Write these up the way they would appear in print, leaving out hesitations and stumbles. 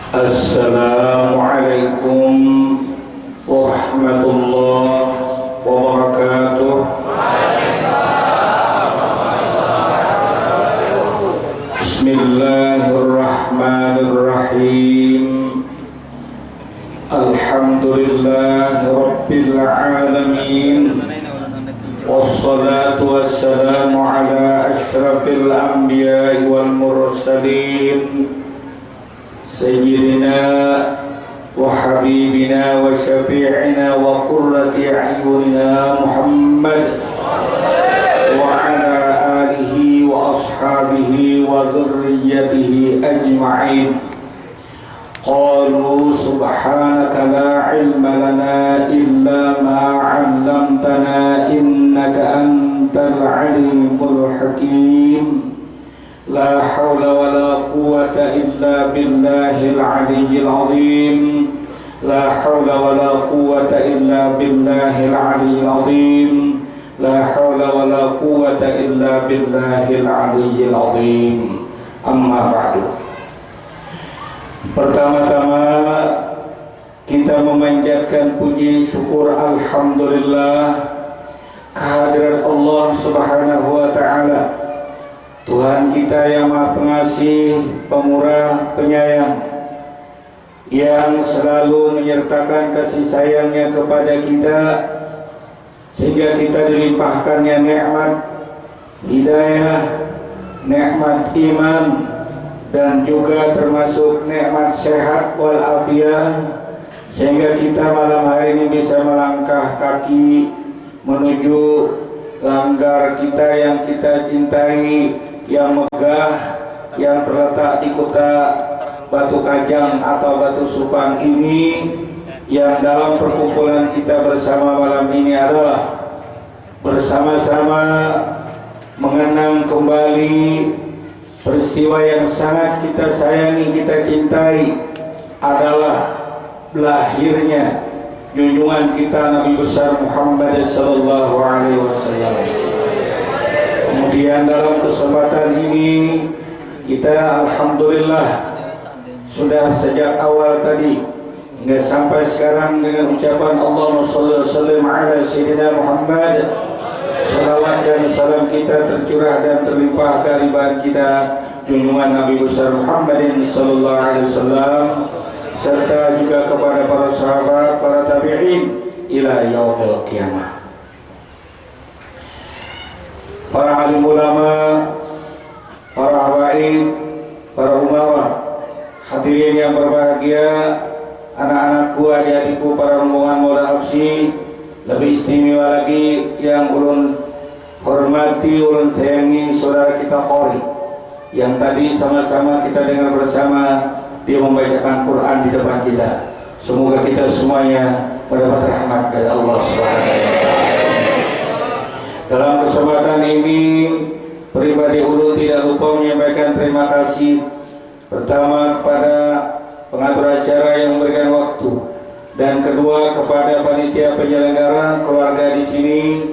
Assalamualaikum warahmatullahi wabarakatuh. Bismillahirrahmanirrahim. Alhamdulillahi rabbil alamin. Wassalatu wassalamu ala asyrafil anbiya'i wal mursalin Sayyidina wa habibina wa syafi'ina wa qurrati a'yunina Muhammad wa ala alihi wa ashabihi wa dhurriyyatihi ajma'in. Qalu subhanaka la ilma lana illa ma 'allamtana innaka antal alimul hakim. La hawla wa la quwwata illa billahil aliyyil azim. La hawla wa la quwwata illa billahil aliyyil azim. La hawla wa la quwwata illa billahil aliyyil azim. Amma ba'du. Pertama-tama kita memanjatkan puji syukur alhamdulillah kehadirat Allah Subhanahu wa taala, Tuhan kita yang Maha Pengasih, Pemurah, Penyayang, yang selalu menyertakan kasih sayangnya kepada kita sehingga kita dilimpahkannya nikmat hidayah, nikmat iman, dan juga termasuk nikmat sehat wal afiat, sehingga kita malam hari ini bisa melangkah kaki menuju langgar kita yang kita cintai, yang megah, yang terletak di kota Batu Kajang atau Batu Supang ini, yang dalam perkumpulan kita bersama malam ini adalah bersama-sama mengenang kembali peristiwa yang sangat kita sayangi, kita cintai, adalah lahirnya junjungan kita Nabi besar Muhammad sallallahu alaihi wasallam. Kemudian dalam kesempatan ini kita alhamdulillah sudah sejak awal tadi hingga sampai sekarang dengan ucapan Allahumma shalli wa sallim ala sayyidina Muhammad, salawat dan salam kita tercurah dan terlimpah kehadiran kita junjungan Nabi besar Muhammadin sallallahu alaihi wasallam, serta juga kepada para sahabat, para tabi'in ila yaumil qiyamah. Para alim ulama, para habaib, para umarah, hadirin yang berbahagia, anak-anakku, adik-adikku, para rombongan Maulana Habsyi, lebih istimewa lagi yang ulun hormati, ulun sayangi saudara kita Qori, yang tadi sama-sama kita dengar bersama dia membacakan Quran di depan kita. Semoga kita semuanya mendapat rahmat dari Allah Subhanahu wa taala. Dalam kesempatan ini pribadi ulun tidak lupa menyampaikan terima kasih pertama kepada pengatur acara yang memberikan waktu, dan kedua kepada panitia penyelenggara, keluarga di sini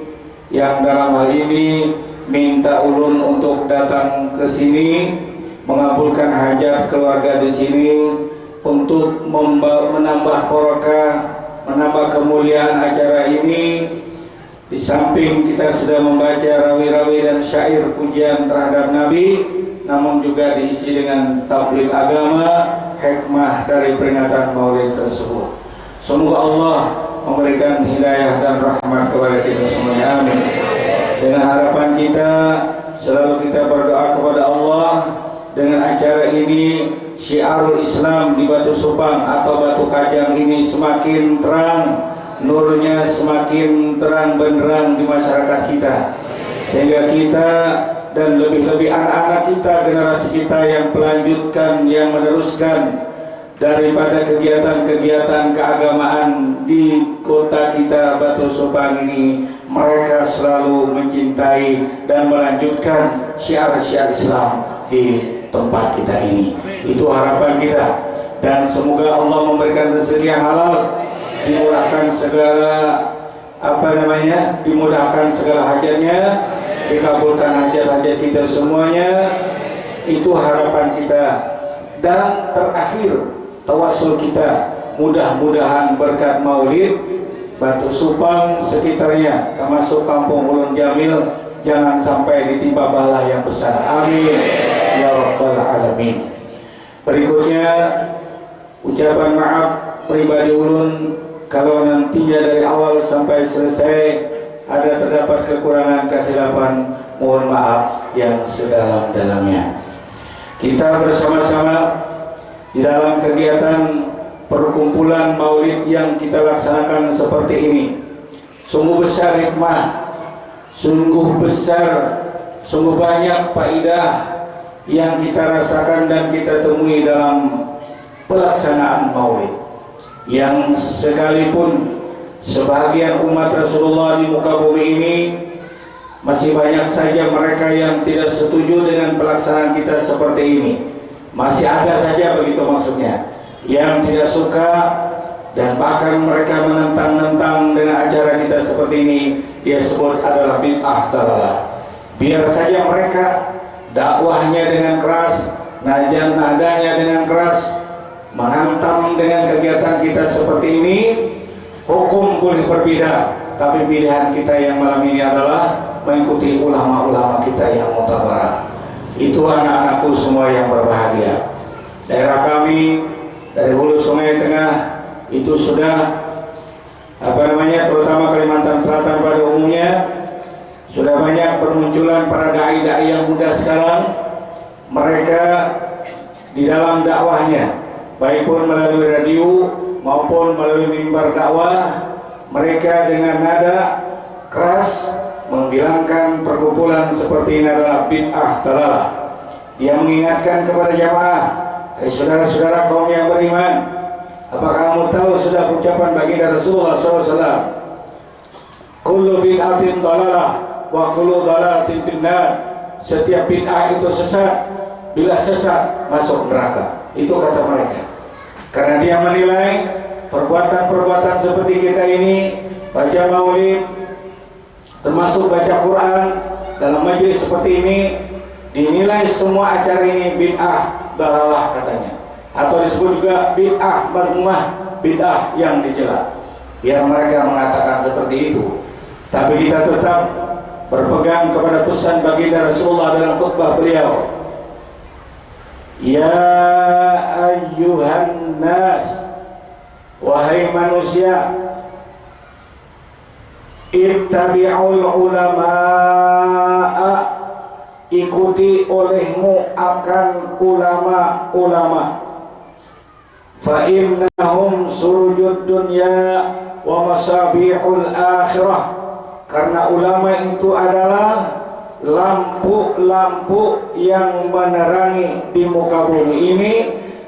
yang dalam hal ini minta ulun untuk datang ke sini mengabulkan hajat keluarga di sini untuk menambah barokah, menambah kemuliaan acara ini. Di samping kita sudah membaca rawi-rawi dan syair pujian terhadap Nabi, namun juga diisi dengan tabligh agama, hikmah dari peringatan Maulid tersebut. Semoga Allah memberikan hidayah dan rahmat kepada kita semuanya, amin. Dengan harapan kita selalu kita berdoa kepada Allah, dengan acara ini syiarul Islam di Batu Supang atau Batu Kajang ini semakin terang, nurnya semakin terang benderang di masyarakat kita, sehingga kita dan lebih-lebih anak-anak kita, generasi kita yang melanjutkan, yang meneruskan daripada kegiatan-kegiatan keagamaan di kota kita Batu Supang ini, mereka selalu mencintai dan melanjutkan syiar-syiar Islam di tempat kita ini. Itu harapan kita, dan semoga Allah memberikan rezeki yang halal, dimudahkan segala dimudahkan segala hajatnya, dikabulkan hajat-hajat kita semuanya. Itu harapan kita. Dan terakhir tawasul kita mudah-mudahan berkat maulid Batu Supang sekitarnya termasuk kampung Ulun Jamil jangan sampai ditimpa bala yang besar, amin ya rabbal alamin. Berikutnya ucapan maaf pribadi ulun kalau nantinya dari awal sampai selesai ada terdapat kekurangan kehilafan, mohon maaf yang sedalam-dalamnya. Kita bersama-sama di dalam kegiatan perkumpulan maulid yang kita laksanakan seperti ini sungguh besar hikmah, sungguh besar, sungguh banyak faedah yang kita rasakan dan kita temui dalam pelaksanaan maulid, yang sekalipun sebagian umat Rasulullah di muka bumi ini masih banyak saja mereka yang tidak setuju dengan pelaksanaan kita seperti ini, masih ada saja begitu maksudnya yang tidak suka dan bahkan mereka menentang-nentang dengan acara kita seperti ini. Dia sebut adalah bid'ah dalalah. Biar saja mereka dakwahnya dengan keras, nadanya dengan keras, menghantam dengan kegiatan kita seperti ini. Hukum boleh berbeda, tapi pilihan kita yang malam ini adalah mengikuti ulama-ulama kita yang mutabarah. Itu anak-anakku semua yang berbahagia. Daerah kami dari hulu Sungai Tengah itu sudah terutama Kalimantan Selatan pada umumnya sudah banyak bermunculan para dai-dai yang muda sekarang. Mereka di dalam dakwahnya baik pun melalui radio maupun melalui mimbar dakwah, mereka dengan nada keras membilangkan perkumpulan seperti ini adalah bid'ah dalalah. Dia mengingatkan kepada jamaah, saudara-saudara kaum yang beriman, apakah kamu tahu sudah ucapan baginda Rasulullah SAW, kullu bid'atin dalalah wa kullu dalalatin finnar. Setiap bid'ah itu sesat, bila sesat masuk neraka. Itu kata mereka. Karena dia menilai perbuatan-perbuatan seperti kita ini, baca maulid, termasuk baca Quran dalam majelis seperti ini, dinilai semua acara ini bid'ah dalalah katanya, atau disebut juga bid'ah marmumah, bid'ah yang dicela. Biar mereka mengatakan seperti itu, tapi kita tetap berpegang kepada pesan baginda Rasulullah dalam khutbah beliau, ya ayyuhan nas, wahai manusia, ittabi'ul ulama'a, ikuti olehmu akan ulama-ulama, fa innahum surujud dunya wa masabihul akhirah. Karena ulama itu adalah lampu-lampu yang menerangi di muka bumi ini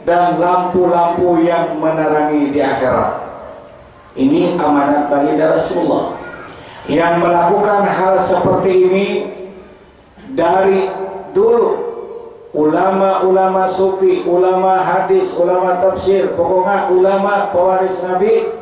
dan lampu-lampu yang menerangi di akhirat. Ini amanat baginda Rasulullah yang melakukan hal seperti ini dari dulu. Ulama-ulama sufi, ulama hadis, ulama tafsir, pokoknya ulama pewaris Nabi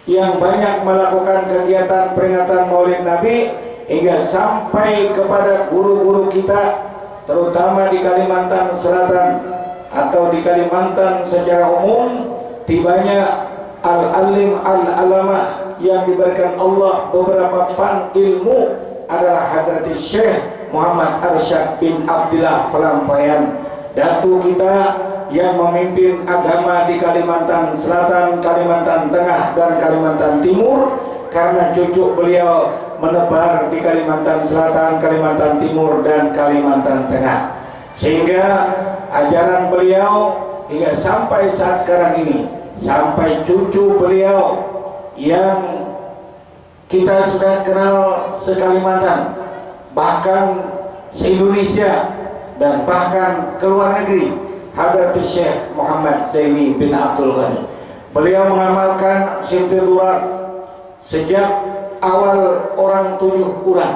yang banyak melakukan kegiatan peringatan maulid Nabi hingga sampai kepada guru-guru kita, terutama di Kalimantan Selatan atau di Kalimantan secara umum. Tibanya al-alim al-alamah yang diberikan Allah beberapa fan ilmu adalah Hadrati Syekh Muhammad Arsyad bin Abdillah Pelampayan, datu kita yang memimpin agama di Kalimantan Selatan, Kalimantan Tengah, dan Kalimantan Timur. Karena cucu beliau menebar di Kalimantan Selatan, Kalimantan Timur, dan Kalimantan Tengah, sehingga ajaran beliau hingga sampai saat sekarang ini, sampai cucu beliau yang kita sudah kenal se-Kalimantan, bahkan se-Indonesia, dan bahkan ke luar negeri, Hadrati Syekh Muhammad Zaini bin Abdul Ghani. Beliau mengamalkan sintidurat sejak awal orang 7 orang.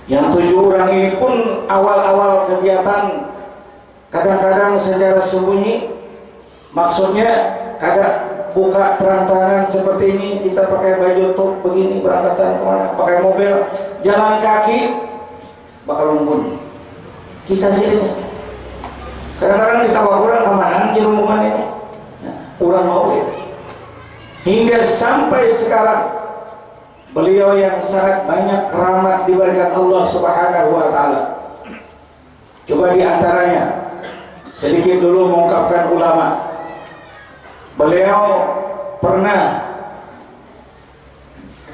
Yang 7 orang ini pun awal-awal kegiatan kadang-kadang secara sembunyi. Maksudnya kadang buka terang-terangan seperti ini, kita pakai baju top begini, berangkatan kemana, pakai mobil, jalan kaki, bakal membun. Kisah sini Kadang-kadang ditawa orang kemana di rombongan ini, orang maulid. Hingga sampai sekarang beliau yang sangat banyak keramat diberikan Allah Subhanahu wa taala. Coba di antaranya sedikit dulu mengungkapkan ulama. Beliau pernah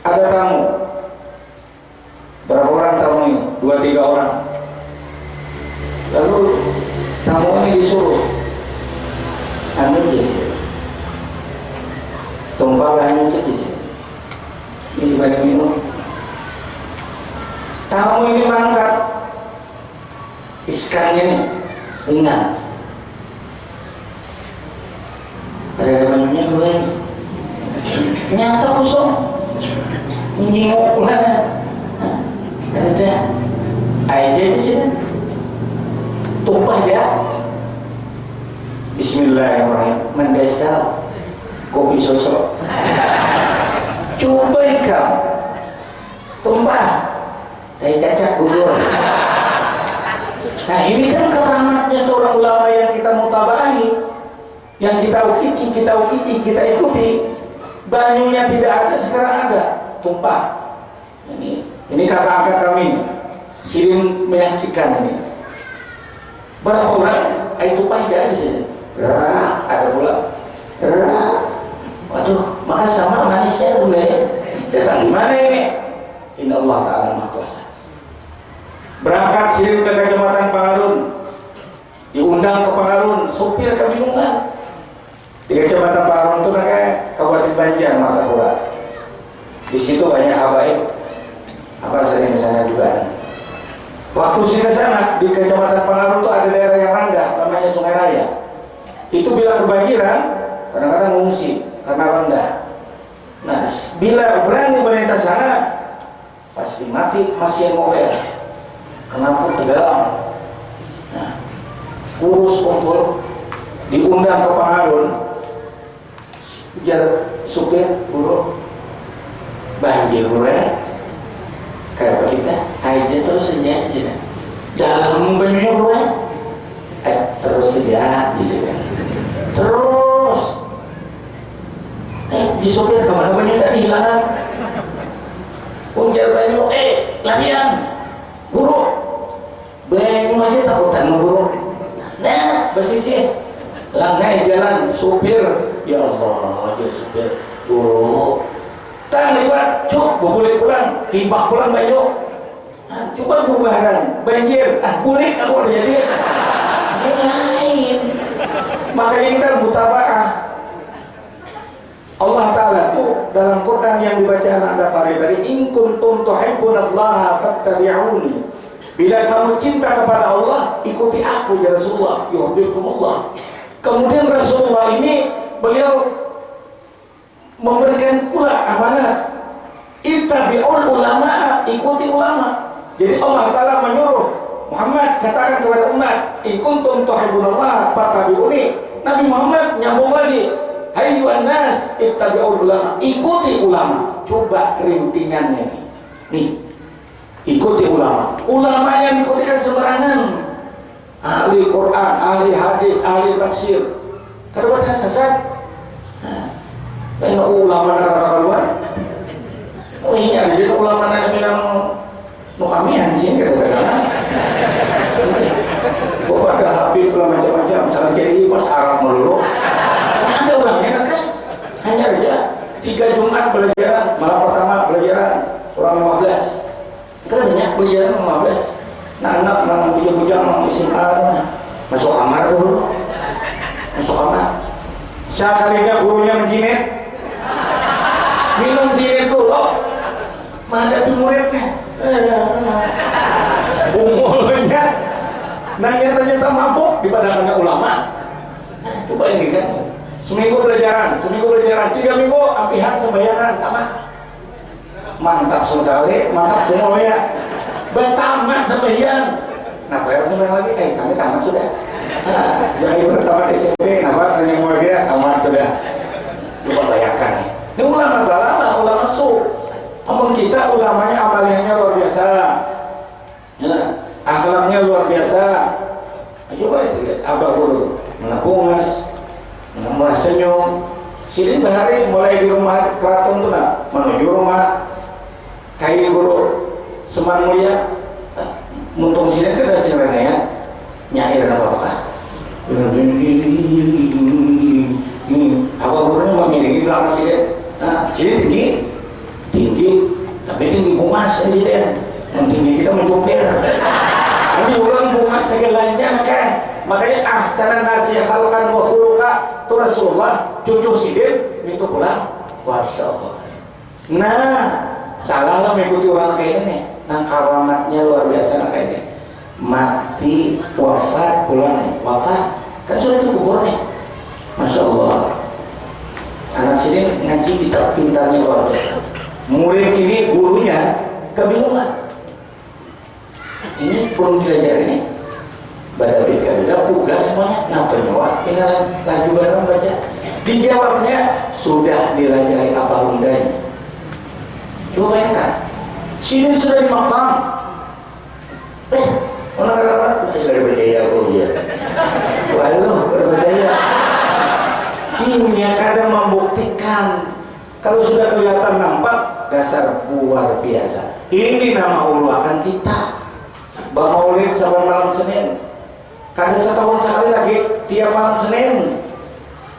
ada tamu. Berapa orang tamu ini? 2-3 orang. Lalu tamu ini disuruh anu di sini. Tumpah anu di sini. Ini banyak minum. Tamu ini mangkat. Iskannya nih ringan. Ada temannya gue nyata kosong menyingok pula. Ada aja di sini. Tumpah dia. Bismillahirrahmanirrahim. Mendesal kopi sosok. Coba ikam tumpah kayak cacak gugur. Nah ini kan keramatnya seorang ulama yang kita mutabahi, yang kita ukiti, kita ikuti. Banyunya tidak ada, sekarang ada, tumpah. Ini kakak angkat kami, sirim menyaksikan ini. Berapa orang? Air tumpah tidak ada di sini. Ada pula. Waduh, maka sama manisnya dulu ya. Datang di mana ini? Inna Allah Ta'ala Maha Kuasa. Berangkat sirim ke Kecamatan Pangarun, diundang ke Pangarun, supir kebingungan. Di Kecamatan Pangarun itu namanya Kabupaten Banjar, Martapura. Di situ banyak habaib, apa sering ke sana juga. Waktu sih ke sana di Kecamatan Pangarun itu ada daerah yang rendah, namanya Sungai Raya. Itu bila kebanjiran, kadang-kadang mengungsi karena rendah. Nah, bila berani melintas sana, pasti mati masih mobil. Kenapa tenggelam? Nah, kurus kumpul, diundang ke Pangarun, biar supir buruk banjir kayak kita aja terus saja dalam banjir terus saja di sini terus di supir kemana banjir tadi hilangan ujar banjir latihan buruk banjir aja takutan buruk. Nah bersisih langgai jalan supir, ya Allah dia supir buruk tang lewat cuk boleh pulang timbak pulang banyak coba bubaran banjir bulik aku jadi lain. Makanya kita mutaba'ah. Allah Ta'ala itu dalam Quran yang dibaca anak Dafari tadi, in kuntum tuhibbunallaha fattabi'uni, bila kamu cinta kepada Allah ikuti aku ya Rasulullah yuhibbukumullah. Kemudian Rasulullah ini beliau memberikan pula amanat, ittabi'ul ulama, ikuti ulama. Jadi Allah Ta'ala menyuruh Muhammad katakan kepada umat, in kuntum tuhibbunallaha fattabi'uni. Nabi Muhammad nyambung lagi, hai yuhan nas ittabi'ul ulama, ikuti ulama. Coba rintingannya nih, ikuti ulama. Ulama yang ikuti kan sembarangan, ahli Quran, ahli hadis, ahli tafsir. Kalau baca sesat, kayak ulama kata keluar. Oh ini ada jadi ulama yang bilang nukamian di sini kata-kata. Kok ada habis macam-macam, misalnya jadi pas Arab melulu. Ada orangnya kan? Hanya aja 3 Jumat pelajaran, malam pertama pelajaran orang 15. Karena banyak pelajaran 15. Nah anak orang bujang-bujang SMA masuk kamar dulu, masuk kamar. Sekalinya gurunya menjinet, minum jinet dulu, menghadapi muridnya. Umurnya, nanya ternyata mabuk di pandangannya ulama. Coba ini kan, seminggu pelajaran, 3 minggu apihan sembayangan tamat. Mantap sekali, mantap umurnya. Bertamat sembahyang. Nah, bayar sembahyang lagi, kami tamat sudah. Jangan bertamat SMP, kenapa tanya mau lagi ya, tamat sudah. Coba bayangkan nih. Ini ulama lama, ulama namun kita ulamanya amaliannya luar biasa, akhlaknya luar biasa. Coba itu lihat abah guru mana bungas, mana murah senyum. Sini bahari mulai di rumah keraton tuh nak menuju rumah kayu guru Seman Mulia. Muntung sini kan ada sirene ya, nyair apa abah gurunya memiringi belakang sini. Nah sini tinggi, tapi tinggi bungas sendiri. Tinggi kita mencumpir. Ini orang bungas segalanya makanya ahsanan nasi halkan wa khuluqa tu Rasulullah cucu sidin itu pulang Masya Allah. Nah salah lah mengikuti orang kayak ini nang karamatnya luar biasa kayak ini. Mati wafat pulang nih, wafat kan sudah dikubur nih. Masya Allah. Anak sini ngaji kitab pintarnya luar biasa. Murid ini gurunya kebingungan. Ini belum diajarin nih. Badawi kada pugas semuanya. Nah penyewa ini laju bareng baca. Dijawabnya sudah dilajari apa undanya. Coba bayangkan. Sini sudah di makam. Orang-orang sudah berjaya aku ya. Waduh berjaya. Ini yang kadang membuktikan kalau sudah kelihatan nampak dasar luar biasa. Ini nama Allah akan kita. Bang Maulid sampai malam Senin. Kada setahun sekali lagi tiap malam Senin.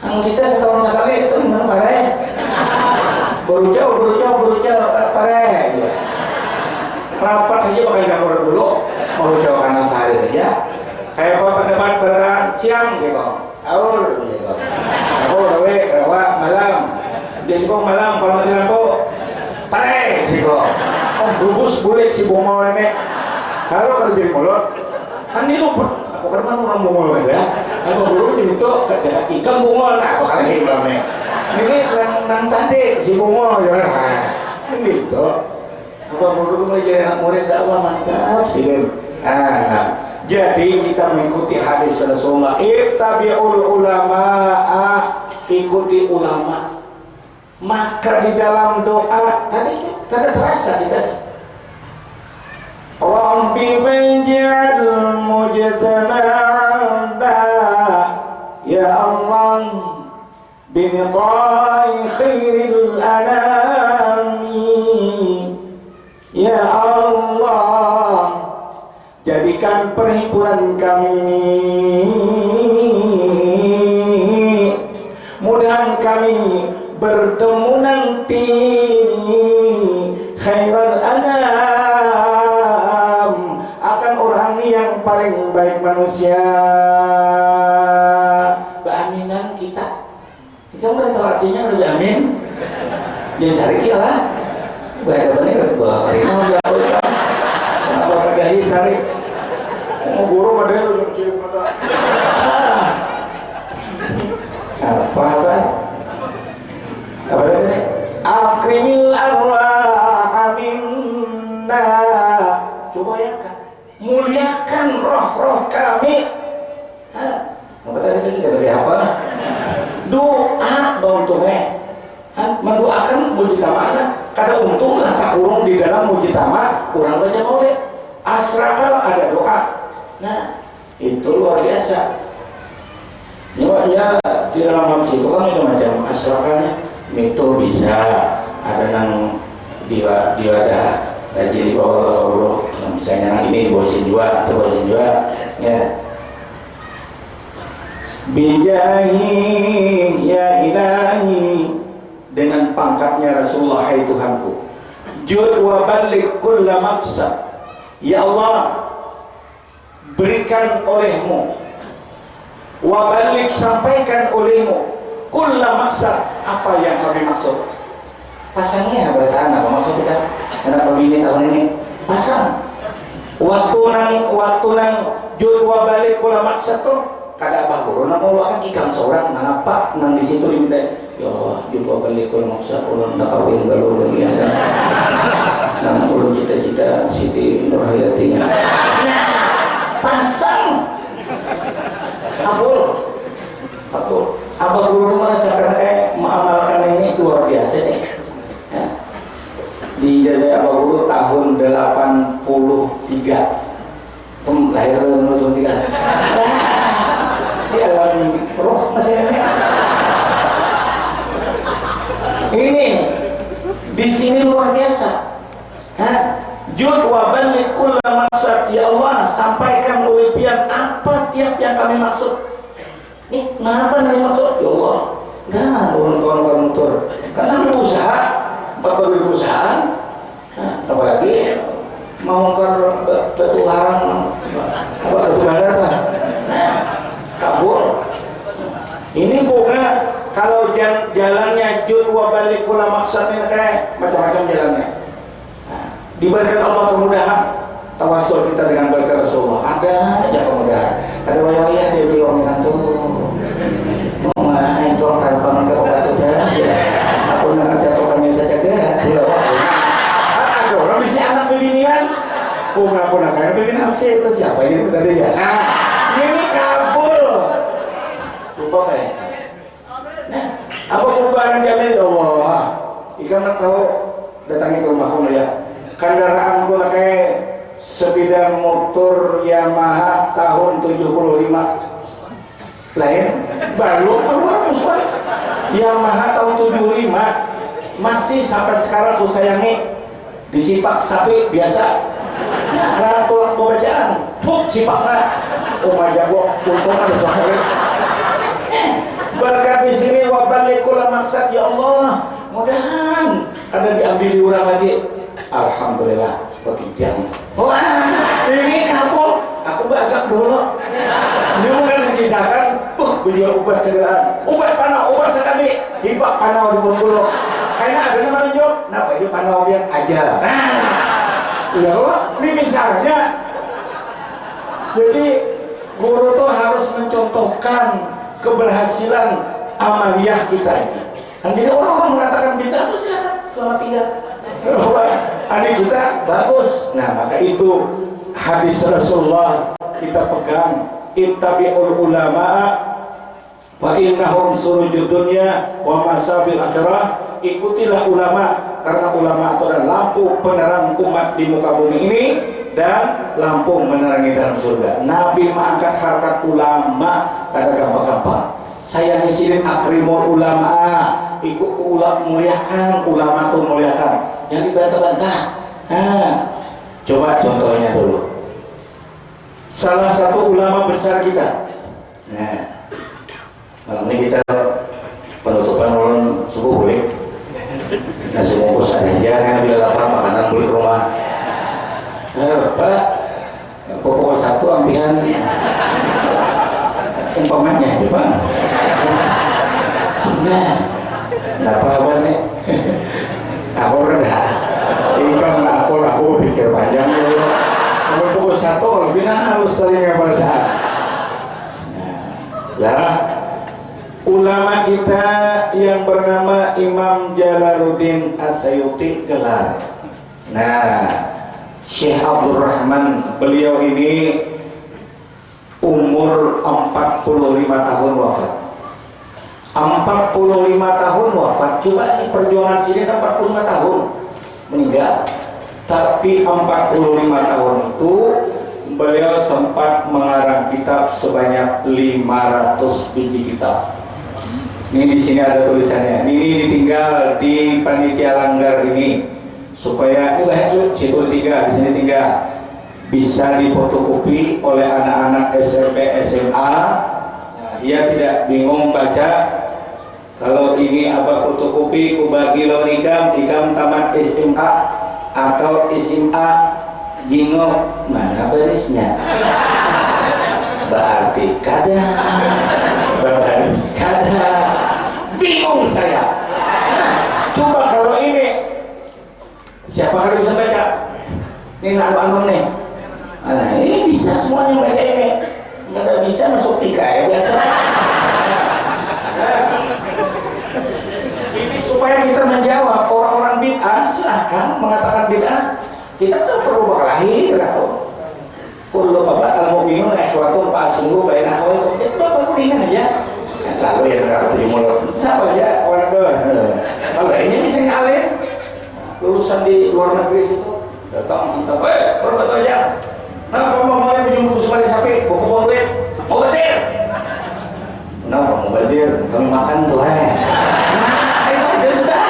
Ang kita setahun sekali itu gimana pare? Baru jauh pare. Ya. Rapat aja pakai gambar dulu. Baru jauh kanan sehari aja. Kayak apa pendebat pada siang gitu. Aur gitu. Aku rawa malam. Dia sibuk malam kalau mati lampu. Pare gitu. Oh bungkus bulik si Bomo ini. Kalau jadi mulut. Kan ini lupa. Aku kan orang bungol ya. Aku guru itu ikan bungol. Nah, aku kali ini ini nang tadi si bungol ya. Kan gitu. Aku guru belajar anak murid dakwah mantap sih. Nah, jadi kita mengikuti hadis Rasulullah. Ittabi'ul ulama, ikuti ulama. Maka di dalam doa tadi kada terasa kita. Rabbi faj'al mujtama'ana ya Allah binidai khairil anami ya Allah jadikan perhimpunan kami ini mudah kami bertemu nanti khairul anam yang paling baik manusia. Beaminan kita kan tahu artinya harus amin. Jangan cari kita lah. Bahaya bener bahwa hari ini udah kenapa kagak sari mau guru ada lu kirim kata apa tadi akrimil arwah minna. Coba ya kan muliakan roh-roh kami. Maka tadi dari apa? Doa bauntungnya. Mendoakan mujtama'na. Kada untunglah tak urung di dalam mujtama' kurang baca maulid. Asrakal ada doa. Nah, itu luar biasa. Nyawanya di dalam hadis itu kan macam-macam asrakalnya. Mito bisa ada nang diwadah rajin dibawa urut. Misalnya yang ini bosin juga atau bosin juga ya bijahi ya ilahi dengan pangkatnya Rasulullah hai Tuhanku jud wa balik kulla maqsad ya Allah berikan olehmu wa balik sampaikan olehmu kulla maqsad apa yang kami maksud pasangnya bertahan apa maksud kita anak begini tahun ini pasang waktu nang judwa balik pula maksud tuh kada apa guru nang mengeluarkan ikan seorang nang apa nang di situ diminta ya Allah judwa balik pula maksud ulun nak kawin baru lagi ada nang ulun cita-cita Siti Nurhayati nah pasang abul apa guru merasakan mengamalkan ini luar biasa nih di Jaya Abah Guru tahun 83 lahir tahun 83 Di sini luar biasa. Jud wa baligh kull maqsad, ya Allah, sampaikan ulipian apa tiap yang kami maksud. Nih, kenapa nih maksud? Ya Allah, udah turun kawan-kawan motor. Kan sampai usaha, berbagai perusahaan. Apalagi mau batu haram, batu bara lah. Kabur. Ini bunga kalau jalannya jud wa baligh kull maqsad ini kayak macam-macam jalannya. Diberikan Allah kemudahan, tawasul kita dengan berkat Rasulullah. Ada aja kemudahan. Ada waya-waya dia bilang itu mau main tolong terbang ke obat itu ya. Aku nak jatuhkannya saja ke ada orang bisa anak bibinian. Aku nak kayak bibinian sih itu siapa ini tadi ya. Nah ini kabul. Lupa kayak. Nah apa perubahan jamin ya Allah. Ikan nak tahu datangi ke rumahku ya. Kendaraan gue pakai sepeda motor Yamaha tahun 75 lain baru keluar Yamaha tahun 75 masih sampai sekarang aku sayangi. Disipak sapi biasa ratu bacaan sipaknya jago untung ada coklat. Berkat di sini wa baligh kull maqsad, ya Allah, mudahan ada diambil diurang lagi. Alhamdulillah begitu. Wah ini kamu aku bagak dulu. Dia mungkin mengisahkan beliau obat segera, obat panau, obat sekali hibak panau di Bengkulu. Kayaknya ada nama tunjuk, kenapa itu panau biar aja. Ya Allah, ini misalnya. Jadi guru tuh harus mencontohkan keberhasilan amaliyah kita ini. Dan jadi orang-orang mengatakan bid'ah itu silakan selamat tinggal. Adik kita bagus. Nah maka itu hadis Rasulullah kita pegang, ittabi'ul ulama fa innahum surujud dunya wa masabil akhirah. Ikutilah ulama karena ulama itu adalah lampu penerang umat di muka bumi ini dan lampu menerangi dalam surga. Nabi mengangkat harkat ulama kada gampang-gampang. Saya ngisirin akrimul ulama, ikut ulama muliakan, ulama tuh muliakan. Yang dibantah-bantah. Coba contohnya dulu. Salah satu ulama besar kita. Nah, malam ini kita penutupan ulun subuh boleh. Nasi bungkus ada jangan bila lapar makanan beli rumah. Pak, pokok satu ambilan umpamanya aja Pak. Nah, apa nih? Aku rendah. Ikan aku pikir panjang dulu. Kalau pukul satu lebih halus tadi nggak bahasa. Lah, ulama kita yang bernama Imam Jalaluddin As-Sayuti gelar. Nah, Syekh Abdul Rahman, beliau ini umur 45 tahun wafat. 45 tahun wafat. Coba ini perjuangan sini 45 tahun meninggal. Tapi 45 tahun itu beliau sempat mengarang kitab sebanyak 500 biji kitab. Ini di sini ada tulisannya. Ini ditinggal di panitia langgar ini supaya ini banyak situ 3 di sini 3 bisa difotokopi oleh anak-anak SMP SMA. Nah, ia tidak bingung baca. Kalau ini abah fotokopi kubagi lawan ikam tamat SMA atau SMA gingo mana barisnya? Berarti kada berbaris kada bingung saya. Nah, coba kalau ini siapa yang bisa baca? Ini album nih. Nah ini bisa semuanya baca ini. Nggak bisa masuk 3 ya biasa. Ini supaya kita menjawab orang-orang bid'ah, silahkan mengatakan bid'ah. Kita tuh perlu berkelahi lah. Kullu babat al-mu'minun ikhwatun fa'aslihu baina akhawaykum. Itu bapak kuliah aja. Lalu yang kata mulut siapa aja orang dua. Kalau ini bisa ngalim lulusan di luar negeri situ datang minta, berbuat aja. Nah, kamu mau pinjam buku sekali sapi, buku mau duit, mau batir. Kenapa mau batir? Kami makan tuh, Nah, itu dia sudah.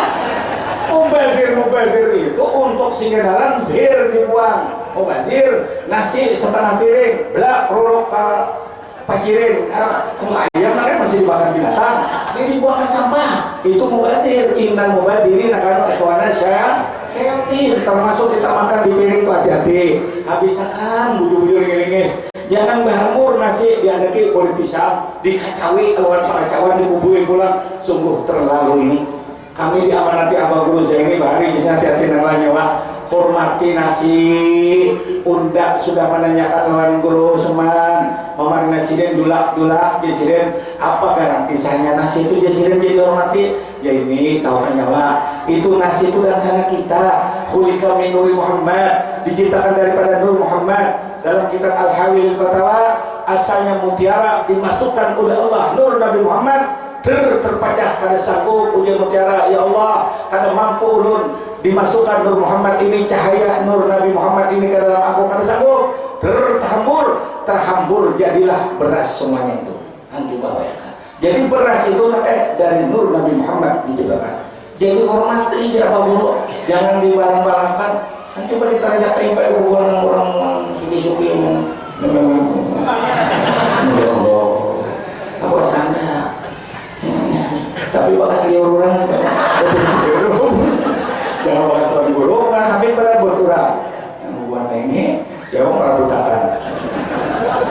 Mau Baheula rorok ka pacirin, ayam kan masih dimakan binatang, ini dibuang ke sampah. Itu mubadir, innal mubadirin akan ikhwana syayatin, termasuk kita makan di piring tuh hati-hati. Habisakan bujur-bujur ringis. Jangan bahmur nasi diadaki kulit pisang, dikacawi keluar pengacauan dikubuin pulang. Sungguh terlalu ini. Kami diamanati Abah Guru Zaini Bahari, bisa hati-hati nang nyawa. Hormati nasi. Undak sudah menanyakan lawan Guru Seman, Mamar Nasiden julak Jasiden, apa garantisanya nasi itu Jasiden jadi hormati? Ya ini tahu kan nyawa. Itu nasi itu dan sana kita. Khulika min Nuri Muhammad, diciptakan daripada Nur Muhammad. Dalam kitab Al-Hawil Fatawa, asalnya mutiara dimasukkan oleh Allah Nur Nabi Muhammad terpecah kada sanggup ujian mutiara. Ya Allah, kada mampu ulun dimasukkan Nur Muhammad ini, cahaya Nur Nabi Muhammad ini ke dalam aku, kada sanggup, terhambur jadilah beras semuanya itu. Antum bayangkan. Jadi beras itu dari Nur Nabi Muhammad diciptakan. Jadi hormati ya Pak Guru, jangan dibarang-barangkan. Coba kita nyatain Pak Ibu orang suki-suki ini. Ya Allah, apa sana? Tapi bakas liur orang, jangan bakas suami guru, nggak sampai pada berkurang. Yang buat ini, jauh merabutakan.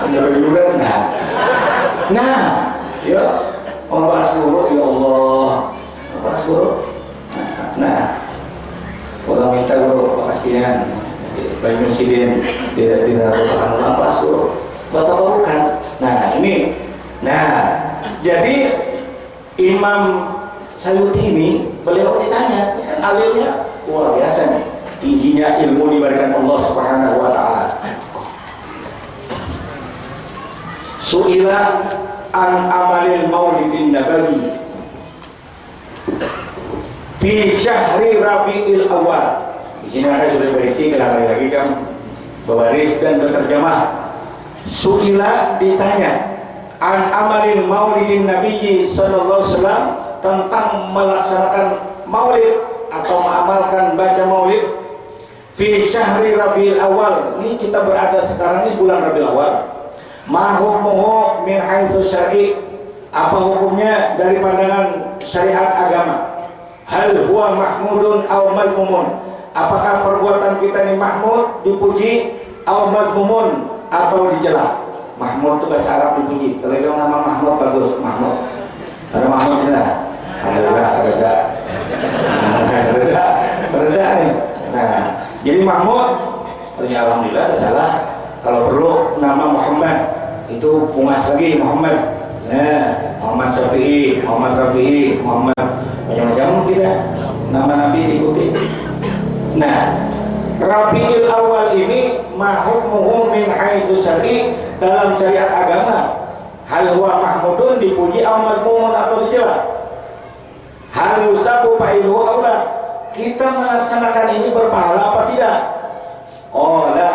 Liuran, nah, ya, orang bakas guru, ya Allah, bakas guru. Nah, orang minta guru bakas pian, bayi muslimin tidak dirabutakan orang bakas guru, batas. Nah ini, jadi Imam Sayuti ini, beliau ditanya, alimnya luar biasa nih, tingginya ilmu diberikan Allah Subhanahu wa Ta'ala. Su'ila an amalil maulidin nabawi fi syahri Rabiul Awal. Di sini ada sudah berisi, kita lagi kan berbaris dan berterjemah. Su'ila ditanya an amalin maulidin nabiyyi sallallahu alaihi wasallam, tentang melaksanakan maulid atau mengamalkan baca maulid fi syahri Rabiul Awal. Ini kita berada sekarang ini bulan Rabiul Awal. Ma hukmuhu min haitsu syar'i, apa hukumnya dari pandangan syariat agama? Hal huwa mahmudun aw mazmumun, apakah perbuatan kita ini mahmud, dipuji, aw mazmumun, atau dicela? Mahmud itu bahasa Arab dipuji. Kalau itu nama Mahmud bagus, Mahmud. Ada Mahmud sudah. Reda nih. Nah, jadi Mahmud, ya alhamdulillah ada salah. Kalau perlu nama Muhammad itu pungas lagi Muhammad. Nah, Muhammad Syafi'i, Muhammad Rabi'i, Muhammad macam-macam kita. Nama Nabi diikuti. Nah, Rabiul Awal ini mahukmuhu min haitsu syar'i, dalam syariat agama. Hal huwa mahmudun, dipuji, aw mazmumun, atau dicela. Hal yusabu fa'iluhu aula, kita melaksanakan ini berpahala apa tidak? Qala,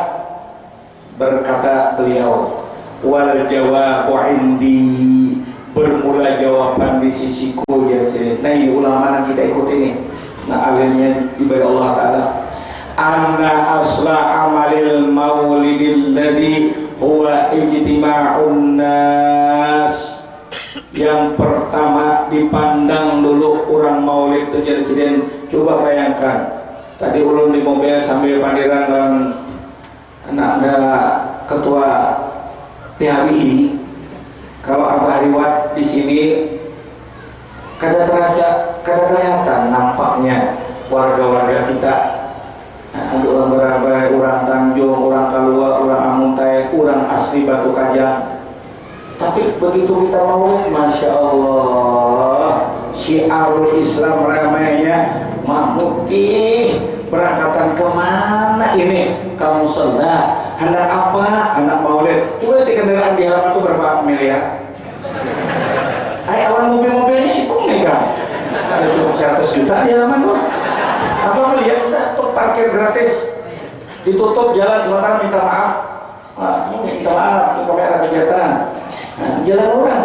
berkata beliau, wal jawabu indi, bermula jawaban di sisiku ya sini. Nah, ini ulama yang kita ikut ini. Nah, alimnya ibadah Allah Ta'ala. Anna asla amalil maulidil ladhi huwa ijtima'un nas. Yang pertama dipandang dulu orang maulid itu jadi siden. Coba bayangkan, tadi ulun di mobil sambil pandiran dan ada ketua PHBI. Kalau Abah Riwat di sini kada terasa, kada kelihatan nampaknya warga-warga kita. Ada orang Barabai, orang Tanjung, orang Kalua, orang Amuntai, orang asli Batu Kajang. Tapi begitu kita maulid, Masya Allah, syiarul Islam ramainya, Mahmudih, berangkatan kemana ini? Kamu sholat, hendak apa? Hendak maulid. Coba di kendaraan di halaman itu berapa miliar? Awan mobil-mobilnya itu mereka ada cukup 100 juta di halaman tuh. Apa melihat sudah tuh parkir gratis, ditutup jalan sementara minta maaf. Wah, ini minta maaf, ini kami ada kegiatan. Nah, jalan orang,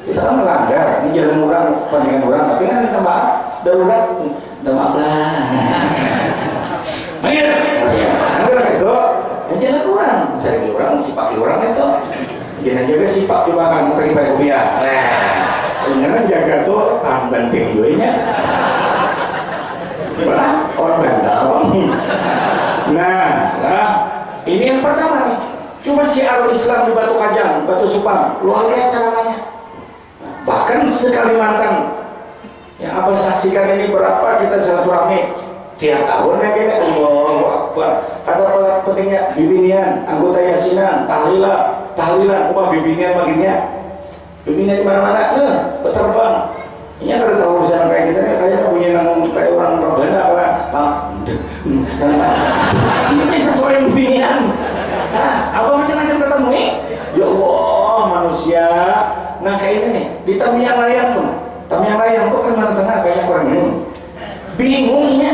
kita kan melanggar. Ini jalan orang, pandangan orang, tapi kan minta maaf. Darurat, minta maaf lah. Baik, ada itu. Jalan orang, saya orang sifat orang itu. Jangan jaga sifat cuma kan terima rupiah. Jangan jaga tuh tambahan penjualnya. Gimana? Orang bandal. Nah, ini yang pertama nih. Cuma syiar Islam di Batu Kajang, Batu Supang, luar biasa namanya. Bahkan se-Kalimantan yang abah saksikan ini berapa kita silaturahmi tiap tahun ya kayaknya. Allahu Akbar. Ada pentingnya bibinian, anggota yasinan, tahlilan, cuma bibinian baginya. Bibinian di mana-mana, berterbang. Ini ada tahu misalnya kayak kita nih, kayaknya punya kayak orang Rabana karena ini sesuai bibinian. Nah, abah macam-macam ketemu nih. Ya Allah, manusia. Nah kayak ini nih, di Tamiang Layang pun. Tamiang Layang tuh kan tengah banyak orang ini. Bingungnya.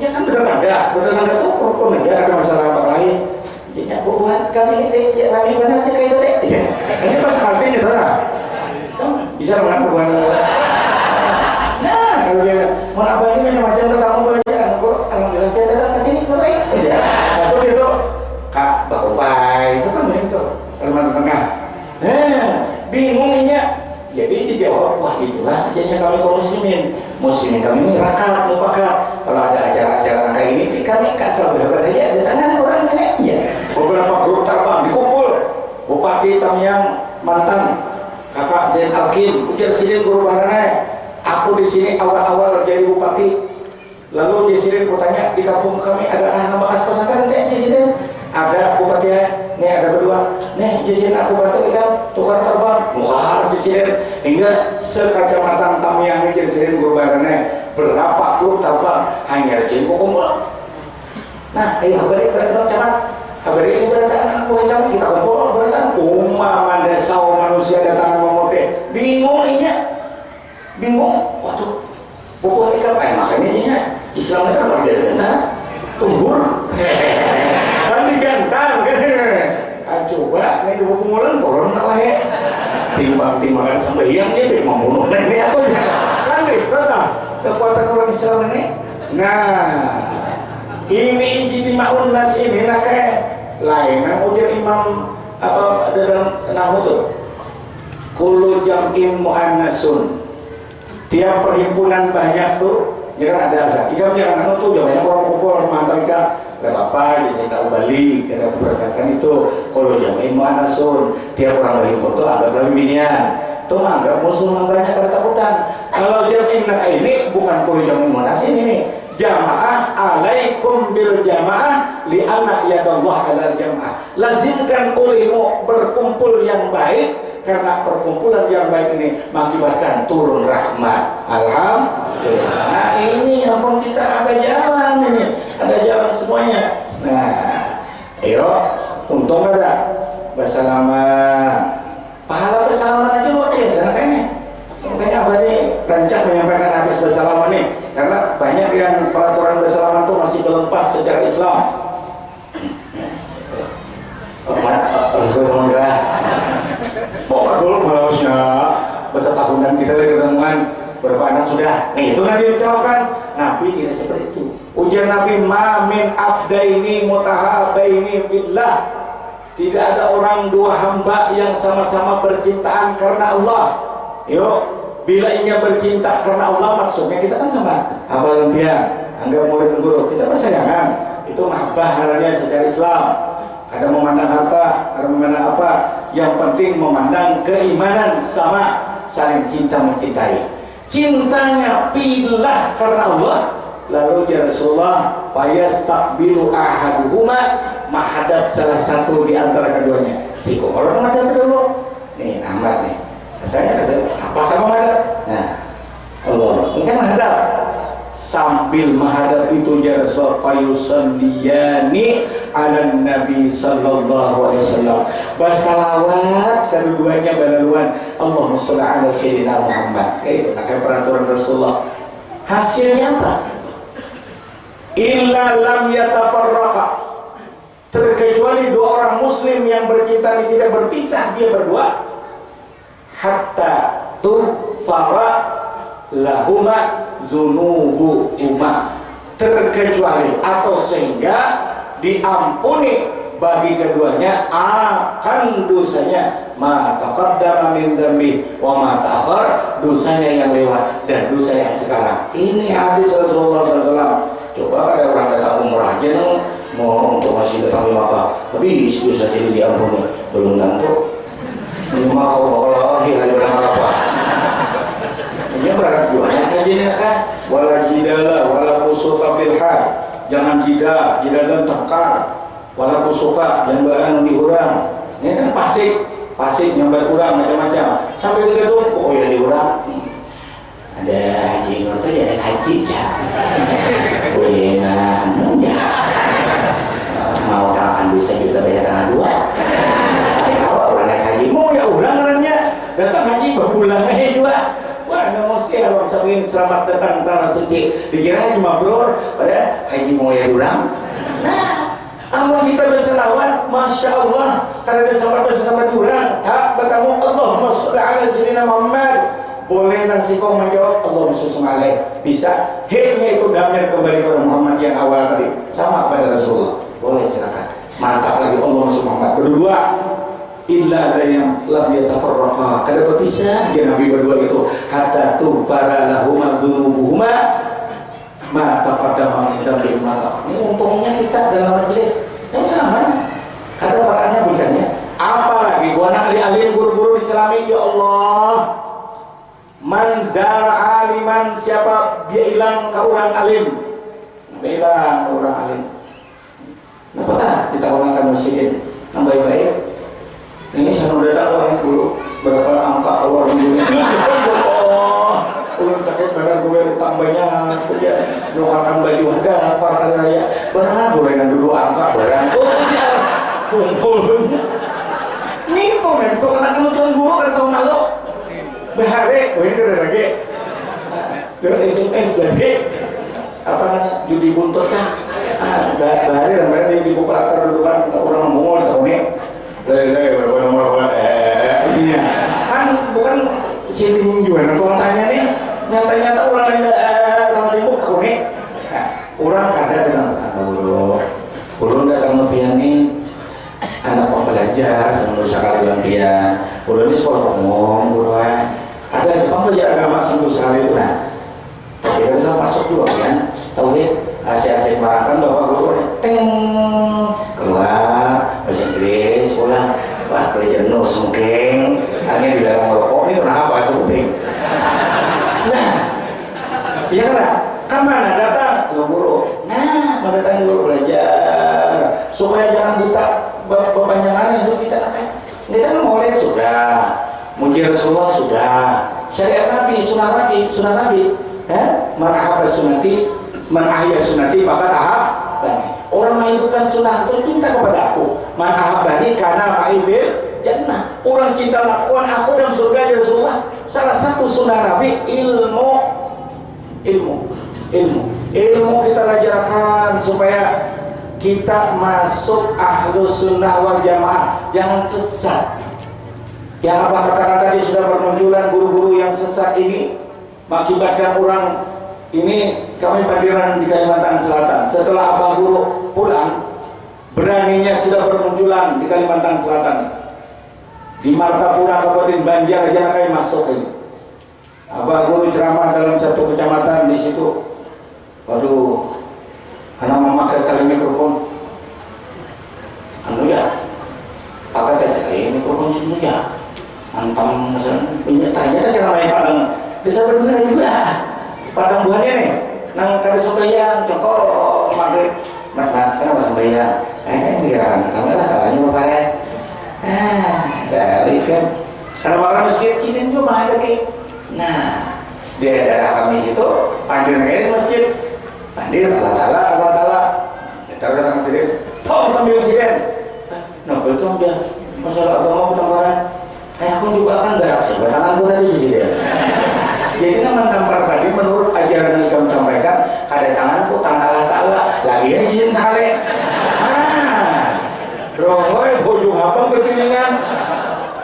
Ya kan bertetangga tuh rukun aja, ada masalah apa lain. Jadi buat kami ini deh, rame banget kayak itu deh. Ya, ini pas artinya saudara. Bisa mengaku bahwa. Nah, kalau dia mau apa ini macam-macam tetamu belajar, alhamdulillah dia datang ke sini baik. Ya, itu dia tuh Kak Bakupai, siapa namanya itu? Kalimantan Tengah. Bingungnya. Jadi dijawab, wah itulah jadinya kami kaum muslimin kami ini rakat, mufakat. Kalau ada acara-acara kayak ini, kami kasar berapa aja, di tangan orang banyak ya. Beberapa grup terbang dikumpul, Bupati Tamiang mantan, Kakak Zain Alkin, ujar sini guru barangnya. Aku di sini awal-awal jadi bupati. Lalu di sini kutanya di kampung kami ada nama khas pesantren enggak di sini? Ada bupati ya. Nih ada berdua, nih di sini aku bantu ikan tukar terbang, muhar di sini hingga sekacamatan Tamiang di sini guru barangnya berapa grup terbang hanya jengkok kumpul. Nah, ayo habari berapa camat? Habari ini berapa aku hitam kita kumpul berapa? Manda sawo manusia datang memote, bingung bingung. Waduh, pokoknya kan makanya ini Islam itu kan berbeda, tumbur. Kan digantang kan. Coba nih 20 bulan turun lah ya. Timbang-timbangan sembahyang dia membunuh ini apa ya? Kan itu dah kekuatan orang Islam ini. Nah, ini ijtima'un nas ini nah kayak lain ujar Imam apa dalam Nahwu tuh. Kullu jam'in muannasun. Tiap perhimpunan banyak tuh ya kan ada asal. Jangan tuh banyak orang kumpul mantap kan. Gak apa-apa, di sini Bali, kita berkatakan itu kalau jamin mu'anasun, tiap orang berhimpun itu anggaplah binian itu anggap musuh banyak ketakutan. Kalau jamin ini bukan kalau jamin mu'anasin ini jamaah alaikum bil jamaah li anak yadallah alal jamaah. Lazimkan olehmu berkumpul yang baik karena perkumpulan yang baik ini mengakibatkan turun rahmat. Alhamdulillah. Nah ini ampun kita ada jalan ini, ada jalan semuanya. Nah, ayo, untung ada bersalaman. Pahala bersalaman aja luar biasa kayaknya. Makanya apa nih rancang menyampaikan hadis bersalaman nih, karena banyak yang peraturan bersalaman itu masih belum pas secara Islam. Alhamdulillah. Pokok dulu malasnya bertahunan kita lagi ketemuan berapa anak sudah. Nih itu Nabi ucapkan. Nabi tidak seperti itu. Ujian Nabi mamin abdaini mutahabaini fillah. Tidak ada orang dua hamba yang sama-sama bercintaan karena Allah. Yuk, bila ingin bercinta karena Allah maksudnya kita kan sama hamba lumpia, anggap murid guru, kita bersayangan. Itu mahabbah halnya secara Islam. Ada memandang harta, ada memandang apa, yang penting memandang keimanan sama, saling cinta mencintai. Cintanya pilih karena Allah. Lalu ya Rasulullah, fayastaqbilu ahaduhuma, menghadap salah satu di antara keduanya. Si Umar menghadap dulu. Nih Ahmad nih. Rasanya apa sama menghadap? Nah, Allah ini kan menghadap. Sambil menghadap itu ya Rasulullah, fayusalliyani ala Nabi sallallahu alaihi wasallam. Bersalawat keduanya balaluan. Allahumma shalli ala sayyidina Muhammad. Kayak itu pakai peraturan Rasulullah. Hasilnya apa? Illa lam yatafarraqa. Terkecuali dua orang muslim yang bercinta ini tidak berpisah, dia berdua. Hatta tufara lahuma dzunubuhuma, terkecuali atau sehingga diampuni bagi keduanya akan dosanya ma taqaddama min dzambi wa ma ta'akhkhar, dosanya yang lewat dan dosa yang sekarang. Ini hadis Rasulullah SAW. Coba ada orang datang umrah aja dong, mau untuk masih datang di Makkah, tapi bisa jadi diampuni, belum tentu. Ini mah wallahi hari berapa? Ini berat jualnya saja nih kan. Wala jidala wala fusuqa bil had. Jangan jidal dan tengkar. Wala fusuqa yang bahan diurang. Ini kan pasik yang berkurang macam-macam. Sampai digadung, oh ya diurang. Ada haji itu dia ada haji ya. Boleh ya. Mau tangan dosa juga bayar tangan dua. Tapi kalau orang naik haji mau ya ulang orangnya. Datang haji berbulan juga. Wah, mesti kalau sampai selamat datang tanah suci. Dikira haji mabrur, pada haji mau ya ulang. Nah, amun kita berselawat, masya Allah, karena bersama diulang, tak bertemu Allahumma sholli ala sayyidina Muhammad. Boleh nasi kau menjawab Allahumma sholli bisa. Hiknya itu damai kembali kepada Muhammad yang awal tadi, sama kepada Rasulullah. Boleh silakan. Mantap lagi Allahumma sholli Muhammad. Kedua, illa ada yang lam yatafarraqa. Kada berpisah dia Nabi berdua itu hatta tufara lahum dzunubuhuma ma taqaddama min dzambi ma ta'akhkhar. Ini untungnya kita dalam majelis yang sama. Kada barannya bukannya. Apalagi gua nak alim guru-guru Islami, ya Allah. Man zara aliman, siapa dia hilang ke orang alim. Bilang orang alim. Kenapa ditawarkan masjid yang baik-baik? Ini saya datang orang guru berapa angka Allah dunia. Ulun sakit badan gue utang banyak, dia nukarkan baju ada partai raya. Barang gorengan dulu angka barang. Kumpul. Nih tuh nih, tuh kena kemudian guru kan tahun lalu. Bahare, gue itu udah lagi. Dengan SMS jadi apa judi buntut kan? Bahare dan bahare di buku latar dulu kan orang ngomong di tahun ini. Iya kan bukan sini juga nonton tanya nih nyata-nyata orang lain kalau ibu tahu nih orang kada dengan betapa ulun datang lepian nih anak pembelajar semua sekali lempian ulun ini sekolah umum buruan ada pembelajar agama semua sekali itu nah tapi kan bisa masuk juga kan tauhid asik-asik marahkan bapak guru teng keluar bahasa Inggris pulang wah jenuh sungking hanya di dalam merokok ini kenapa sebutin nah ya kan kemana datang ke guru nah mendatangi guru belajar supaya jangan buta berpanjangan itu kita kan mulai sudah muncul Rasulullah sudah syariat Nabi sunnah Nabi man ahabba sunnati man ahya sunnati maka ahab orang menghidupkan sunnah itu cinta kepada aku. Man ahabbani karena ma'ifil jannah. Orang cinta lakukan aku dalam surga ya Rasulullah. Salah satu sunnah Nabi ilmu kita ajarkan supaya kita masuk ahlus sunnah wal jamaah. Jangan sesat. Yang apa katakan tadi sudah bermunculan guru-guru yang sesat ini mengakibatkan orang ini kami padiran di Kalimantan Selatan. Setelah Abah Guru pulang, beraninya sudah bermunculan di Kalimantan Selatan. Di Martapura, Kabupaten Banjar aja kami masuk ini. Abah Guru ceramah dalam satu kecamatan di situ. Waduh, anak mama kali mikrofon. Anu ya, apa cari mikrofon sini ya? Antam punya tanya cara main padang. Bisa berdua juga. Padang buahnya nih, nang kali sembahyang, joko maghrib, kan sembahyang, mikiran, kamu lah kalanya mau pakai, dari kan, karena malam masjid sini juga mah ada ki, nah, di daerah kami situ, pandir ngain masjid, pandir Allah, kita udah nang masjid, tampil masjid, nah betul dia, masalah agama tamparan, aku juga kan gerak sebelah tangan tadi di sini. Jadi nama tampar tadi menurut ajaran yang kamu sampaikan ada tanganku tangan Allah Ta'ala lagi izin sekali rohoi bojong abang berkilingan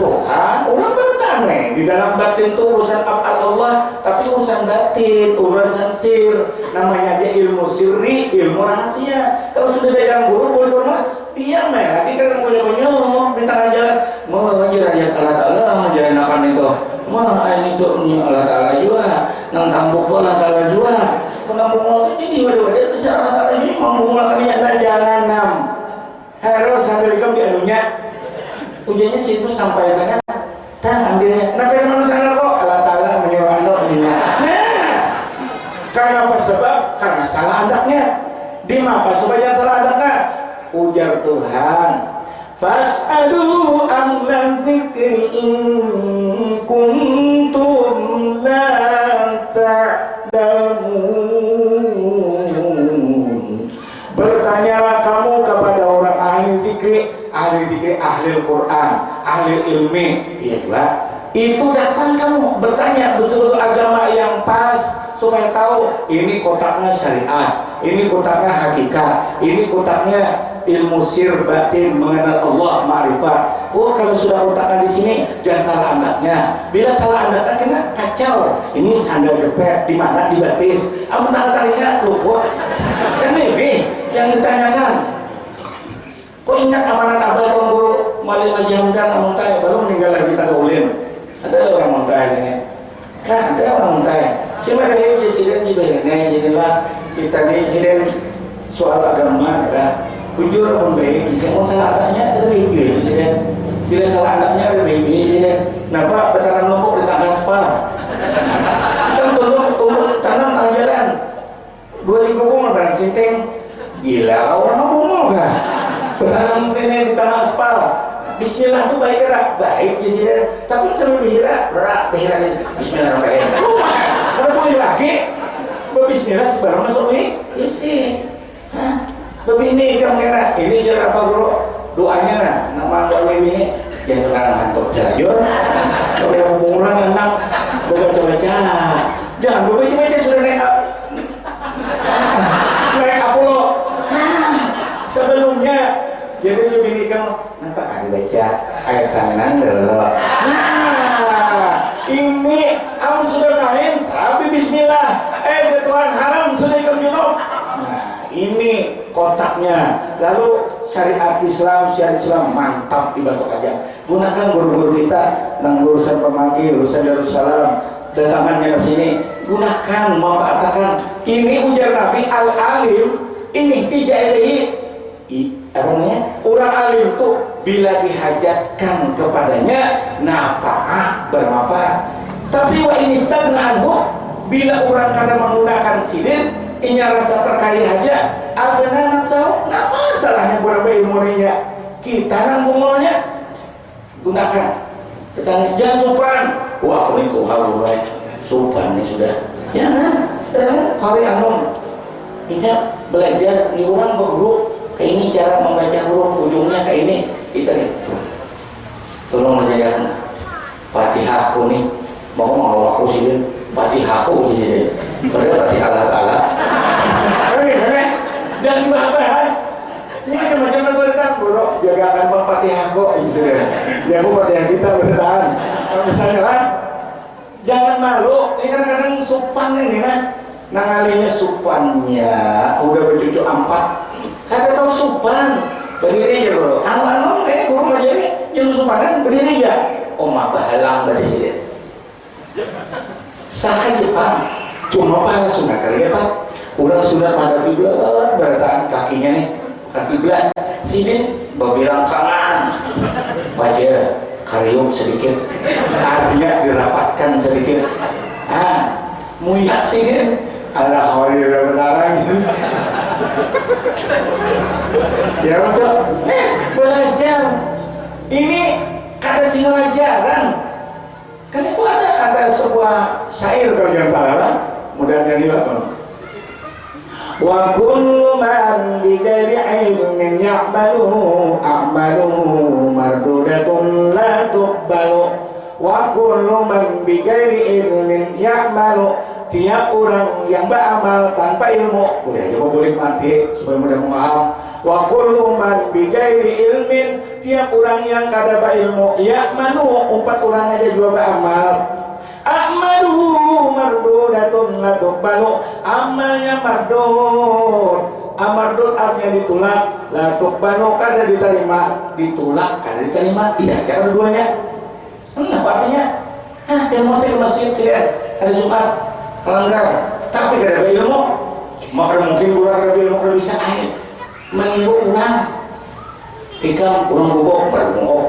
Tuhan orang bertanya di dalam batin itu urusan af'al Allah tapi urusan batin, urusan sir namanya dia ilmu sirri, ilmu rahasia kalau sudah dalam guru boleh hormat Dia lagi kan punya di tengah jalan menjerajat Allah Ta'ala, menjarakan itu ini tuh Allah Ta'ala juga nang tambuk Allah Ta'ala juga penambung jadi waduh bisa Allah Ta'ala ini memulakan niatnya jangan nam harus sambil ikam di anunya ujiannya situ sampai benar tang ambilnya kenapa yang manusia kok Allah Ta'ala menyuruh anda nah karena apa sebab? Karena salah adaknya di apa supaya salah adaknya ujar Tuhan fas'alu amlan dzikri in kuntum la ta'lamun. Bertanyalah kamu kepada orang ahli dzikri, ahli Al-Quran, ahli ilmi, iya juga. Itu datang kamu bertanya betul-betul agama yang pas supaya tahu ini kotaknya syariat, ini kotaknya hakikat, ini kotaknya ilmu sir batin mengenal Allah ma'rifat. Oh kalau sudah kotaknya di sini jangan salah andaknya. Bila salah andaknya kena kacau. Ini sandal jepit di mana dibatis. Amun talinya luput. Kan ini yang ditanyakan. Kok ingat amanat abah tuan guru Malim Haji Hamdan amun tanya belum meninggal lagi tak ulin. Ada orang muntai ini. Nah ada orang muntai. Cuma dari presiden diberikan jadilah kita ini presiden soal agama adalah jujur membaik. Bisa salah anaknya lebih baik presiden. Bila salah anaknya lebih baik presiden. Kenapa bertanam lombok di tengah aspal? Kan tumbuh tanam tengah jalan. 2000 bunga dan sinteng. Gila orang bunga kan? Bertanam ini di tengah aspal. Bismillah itu baik gerak, baik presiden. Tapi sambil berhira, Bismillahirrahmanirrahim. Lupa, kalau boleh lagi, Bismillah sebarang masuk ini, isi. Begini kamu kira, ini jalan apa guru? Doanya nah, nama doa ini yang sekarang hantuk jajur. Kalau yang mengulang enak, baca-baca. Jangan baca-baca sudah naik Apollo. Nah, sebelumnya jadi ini kamu kenapa kan baca ayat tangan dulu. Nah, ini kamu sudah main sampai Bismillah. Tuhan haram sudah ikut minum. Nah, ini kotaknya. Lalu syariat Islam mantap di Batu aja. Gunakan guru-guru kita dan urusan pemagi, urusan Darussalam, datangannya ke sini. Gunakan, memanfaatkan. Ini ujar Nabi al-alim. Ini tiga orang alim itu bila dihajatkan kepadanya nafa'ah bermanfaat. Tapi wa ini stagna anhu bila orang kadang menggunakan sidin ini rasa terkait aja abena nafsu nggak masalahnya berapa ilmunya kita nanggungannya gunakan kita jangan sopan wah ini tuh haluai sopan ini sudah jangan hari anum kita belajar di orang guru kayak ini cara membaca huruf ujungnya kayak ini kita tolong aja Fatihah aku nih mau aku sih Fatihah aku sih padahal Fatihah Allah Ta'ala dan bahas ini kan macam bertahan bro jagakan Fatihah kok ya bu Fatihah kita bertahan misalnya lah jangan malu ini kadang-kadang supan ini nangalinya supannya udah bercucuk 4 kada tahu supan berdiri aja bro anu ini guru ngajari yang supanan berdiri aja oma bahalang dari sini sah Jepang cuma pahala sunat kali ya pak udah sunat pada kiblat bertahan kakinya nih kaki kiblat sini babi rangkangan wajar karyum sedikit artinya dirapatkan sedikit muyak sini ada hari benaran gitu ya untuk belajar ini kada sing pelajaran kan itu ada sebuah syair kalau jangan salah mudah nyanyi lah wa kullu man bi ghairi ilmin ya'malu a'malu mardudatun la tuqbalu wa kullu man bi ghairi ilmin ya'malu tiap orang yang beramal tanpa ilmu udah coba boleh mati supaya mudah memaham wa kullu man bi ghairi ilmin tiap orang yang kada berilmu ya manu 4 orang aja juga beramal amalu mardudatun la tuqbalu amalnya mardud Amardun artinya ditolak, la tuqbalu kada diterima, ditolak kada diterima. Iya, jangan duanya. Apa artinya? Yang masih ke masjid hari Jumat pelanggar, tapi kada ada ilmu, maka mungkin kurang ada ilmu kada bisa meniru ulang. Ikan kurang bobok, kada bongkok.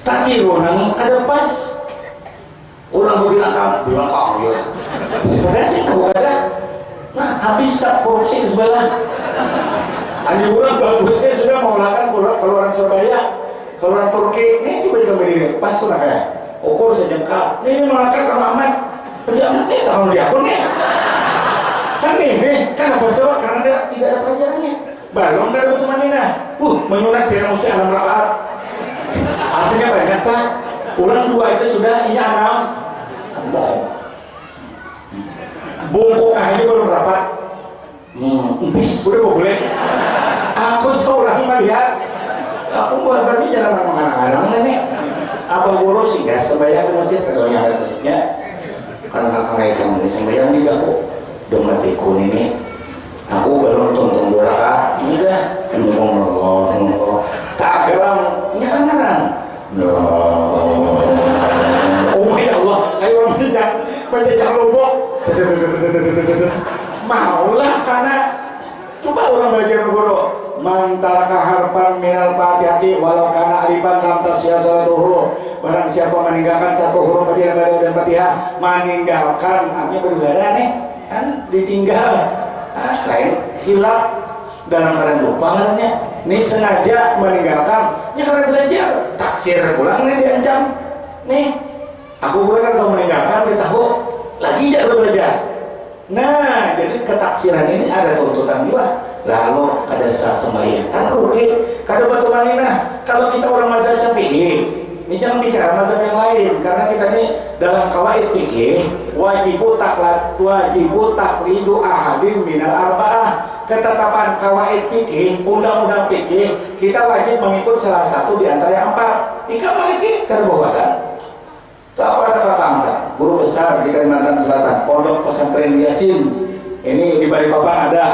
Tapi orang kada pas. Orang bilang kamu ya. Sebenarnya sih tahu kada. Nah, habis sak korupsi di sebelah. Andi orang bagusnya sudah mengolahkan keluaran Surabaya, keluaran Turki. Ini juga juga begini, pas sudah kayak ukur sejengkal. Ini mengolahkan ke Muhammad. Penjaman ini tahun diakun ya. Kan ini, kan apa sebab? Karena dia tidak ada pelajarannya. Balong dari butuh manina. Menyunat dia mesti alam rakaat. Artinya banyak tak? Ulang 2 itu sudah, iya 6. Bungkuk aja baru berapa? Bis, udah boleh. Aku seorang melihat. Aku buat berarti jangan menghalang-halang nenek. Apa guru sih ya sembahyang di masjid kalau yang ada masjidnya. Karena kaitan dengan sembahyang di aku dong matiku ini. Aku baru tonton 2 rakaat. Udah, Allah. Tak geram, nyaran. Oh ya Allah, ayo banyak lubuk. Maulah karena coba orang belajar guru mantaraka harpan minal fatihati walau kana aliban lam tasya salatuhu. Barang siapa meninggalkan satu huruf aja dari Fatihah, meninggalkan artinya berbeda nih kan ditinggal lain hilap dalam keadaan lupa katanya. Ini sengaja meninggalkan ini karena belajar taksir pulang nih diancam nih aku kan tahu meninggalkan dia tahu lagi jangan belajar. Nah jadi ketaksiran ini ada tuntutan juga. Lalu ada salah sembahyang kan rugi kada batu manina. Kalau kita orang mazhab Syafi'i ini jangan bicara mazhab yang lain karena kita ini dalam kawaid fikih wajibu taklidu ahadin minal arba'ah. Ketetapan kawaid fikih, undang-undang fikih, kita wajib mengikut salah satu di antara yang 4. Ikam Maliki kada bawakan. Tak ada kakak angkat, guru besar di Kalimantan Selatan, Pondok Pesantren Yasin. Ini di Balikpapan ada,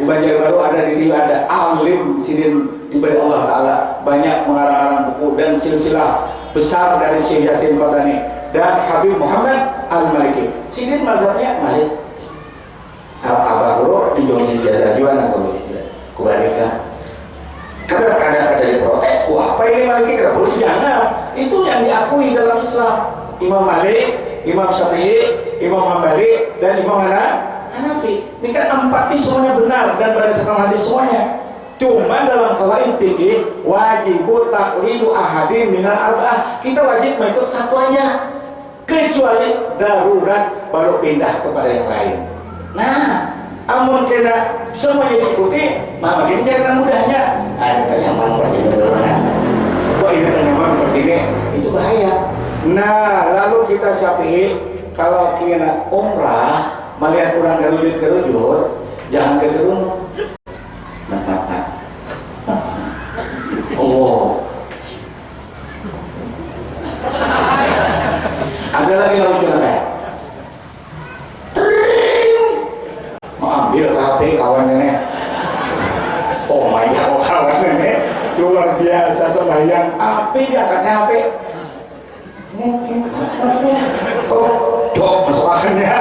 di Banjarbaru ada, di Riau ada. Alim sidin diberi Allah Taala banyak mengarang-arang buku dan silsilah besar dari Syekh Yasin Fatani dan Habib Muhammad Al-Maliki. Sidin mazhabnya Malik. Abah guru di Jongsi Jasa Juan atau Kubarika. Kadang-kadang ada diprotes, wah apa ini Maliki kada boleh? Jangan. Itu yang diakui dalam Islam. Imam Malik, Imam Syafi'i, Imam Hambali, dan Imam Hanafi. Ini kan 4 ini semuanya benar dan berdasarkan hadis semuanya. Cuma dalam kawaid fikih wajibu taklidu ahadin minal arba'ah. Kita wajib mengikut satu aja. Kecuali darurat baru pindah kepada yang lain. Nah, amun kena semuanya diikuti, makin karena mudahnya. Ada nyaman persini mana? Wah ini nyaman persini, itu bahaya. Nah, lalu kita Syafi'i kalau kena umrah melihat orang gerujut jangan ke gerunung. Oh. Ada lagi yang lucu kayak mau ambil HP kawan nenek. Oh my god, kawan nenek luar biasa sembahyang api diangkatnya HP. Oh, dok masalahnya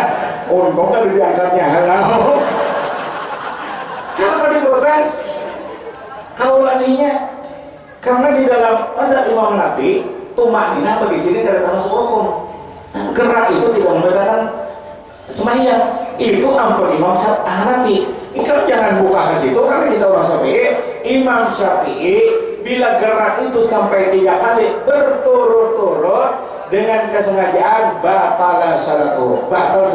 untung kan diangkatnya halo. Kalau diprotes kalau laninya karena di dalam mazhab Imam Hanafi tumanina bagi sini tidak termasuk rukun. Gerak itu tidak membedakan sembahyang. Itu ampun Imam Hanafi. Ikan jangan buka ke situ karena kita orang Syafi'i. Imam Syafi'i bila gerak itu sampai 3 kali berturut-turut dengan kesengajaan batala salatu, batal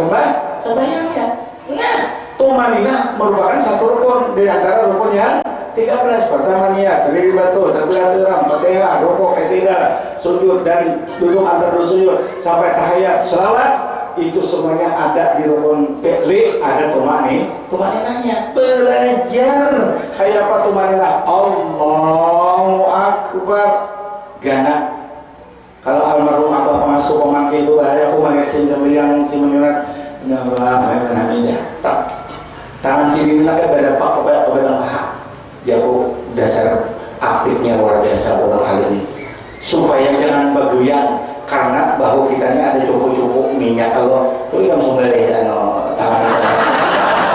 sembahyangnya. Nah, tumanina merupakan satu rukun di antara rukun yang 13. Pertama niat, berdiri batu, takbiratul ihram, Fatihah, rukuk, i'tidal, sujud dan duduk antar sujud sampai tahiyat, selawat. Itu semuanya ada di rukun fi'li, ada tumaninahnya. Belajar kayak apa tumaninah? Allahu Akbar. Gana. Kalau almarhum abah masuk pemangki itu ada aku melihat sembahyang si menyurat. Tangan Sidin nak berdampak kepada paha. Jauh dasar aktifnya luar biasa orang hal ini. Supaya jangan bagoyang karena bahu kita ini ada cukup-cukup minyak kalau itu yang sumber tangan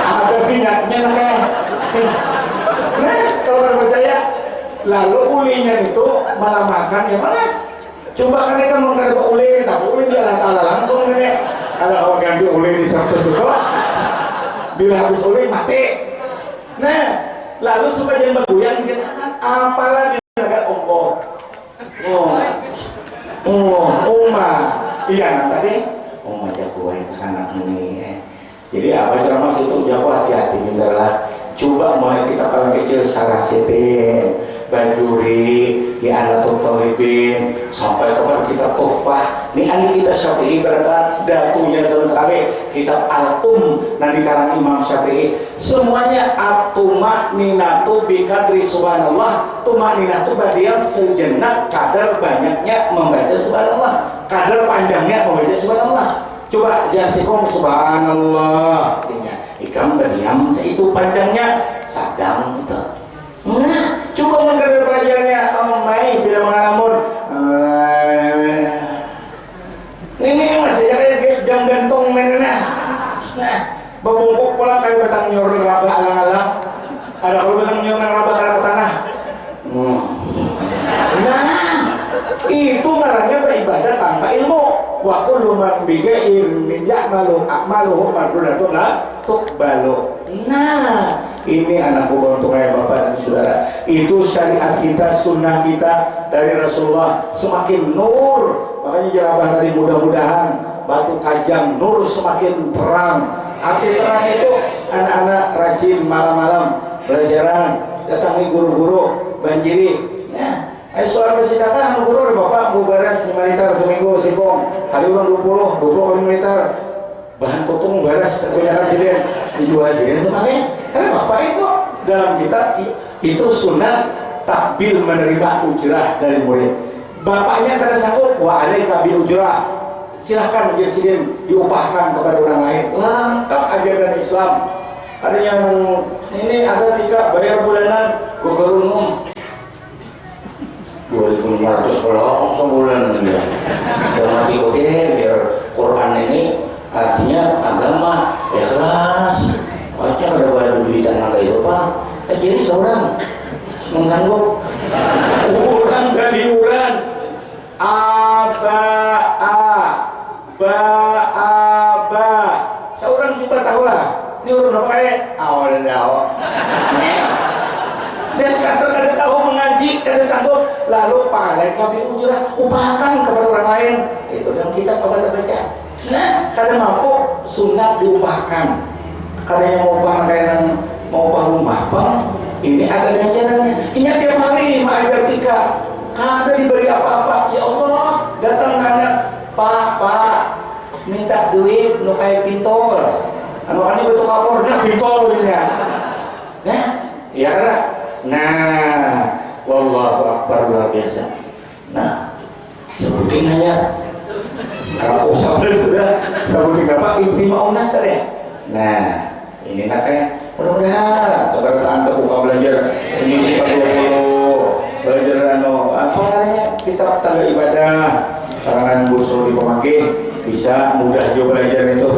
ada minyaknya kan. Nah kalau percaya lalu ulinya itu malah makan yang mana? Coba kan kita mau nggak ada uli, tapi uli dia Allah langsung nih. Kalau awak ganti uli di sampai suka, bila habis uli mati. Nah lalu supaya jangan bagoyang kita kan apalagi kan Oma, iya kan tadi Oma jago anak ini. Jadi apa ceramah itu jago hati-hati bentarlah. Coba mulai kita paling kecil sarah sitin, banduri, di anatul talibin, sampai kepada kita tuhfah. Ini ane kita Syafi'i berada datunya sama sekali kitab Al-Um nanti karang Imam Syafi'i. Semuanya at-tumak ninatu bikadri subhanallah. Tumak ninatu badiam sejenak kadar banyaknya membaca subhanallah, kadar panjangnya membaca subhanallah. Coba jasikum subhanallah. Ikam berdiam itu panjangnya sadang itu. Nah, coba mengkader pelajarannya Mai bila mengalamun. Ini masih kayak jam gantung menena. Nah, babungkuk pulang kayak batang nyor raba alang-alang. Ada kalau batang nyor raba ke tanah. Nah, itu ngarannya beribadah tanpa ilmu. Wa kullu man bighairi min ya'malu a'maluhu mardudatun la tuqbalu. Nah, ini anakku untuk ayah bapak dan saudara. Itu syariat kita, sunnah kita dari Rasulullah semakin nur. Makanya jarabah tadi mudah-mudahan batu kajang nur semakin terang. Arti terang itu anak-anak rajin malam-malam belajaran, datangi guru-guru, banjiri. Nah, soal bersedekah guru bapak mau beres 5 liter seminggu singkong kali uang 20 kali liter bahan tutung beres kebanyakan siden dijual siden semuanya. Karena bapak itu dalam kitab itu sunnah takbil menerima ujrah dari murid. Bapaknya kada sanggup, wa alaika bil ujrah, silahkan siden diupahkan kepada orang lain. Lengkap ajaran Islam. Ada yang ini ada 3 bayar bulanan gua kerunum 2.500 langsung bulan dia. Dan mati oke biar Quran ini artinya agama ikhlas. Wajah ada bayar duit dan naga itu pak. Jadi seorang mengganggu orang dari uran aba seorang juga tahulah ini urun apa ya awal dan awal. Dia sekarang kada tahu mengaji, kada sanggup, lalu pahalai kami ujrah upahkan kepada orang lain. Itu dalam kitab kepada baca. Nah, kada mampu sunat diupahkan. Kada yang mau upah kayak mau upah rumah, bang. Ini ada ganjarannya. Ini tiap hari mengajar 3. Kada diberi apa-apa. Ya Allah, datang anak, Pak, minta duit, nu kayak pintol. Anu ini betul kapur, nah pintol ya. Nah, iya kada. Nah, wallahu akbar luar biasa. Nah, sebutin aja. Kalau sabar sudah, sebutin apa? Intima unas ya. Nah, ini naknya mudah-mudahan saudara tante buka belajar ini sifat 20 belajar apa namanya kitab tangga ibadah karangan Busul di Pemanggi bisa mudah juga belajar itu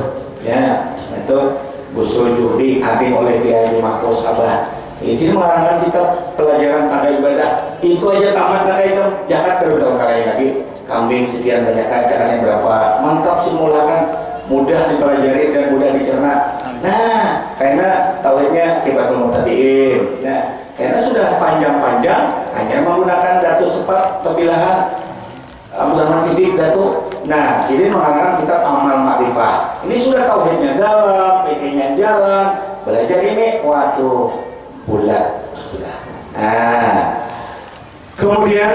ya. Itu Busul Juhdi hadir oleh Kiai Makos Abah. Izin mengarangkan kitab pelajaran tangga ibadah itu aja tamat tangga itu jangan berapa kali lagi kambing sekian banyak caranya berapa mantap simulakan mudah dipelajari dan mudah dicerna. Nah karena tauhidnya kibatul muhtadiin. Nah karena sudah panjang-panjang hanya menggunakan datu sepat terbilahan Abdul Rahman Siddiq datu. Nah Siddiq mengarangkan kitab amal ma'rifah. Ini sudah tauhidnya dalam, PK-nya jalan, belajar ini waduh bulat sudah. Nah, kemudian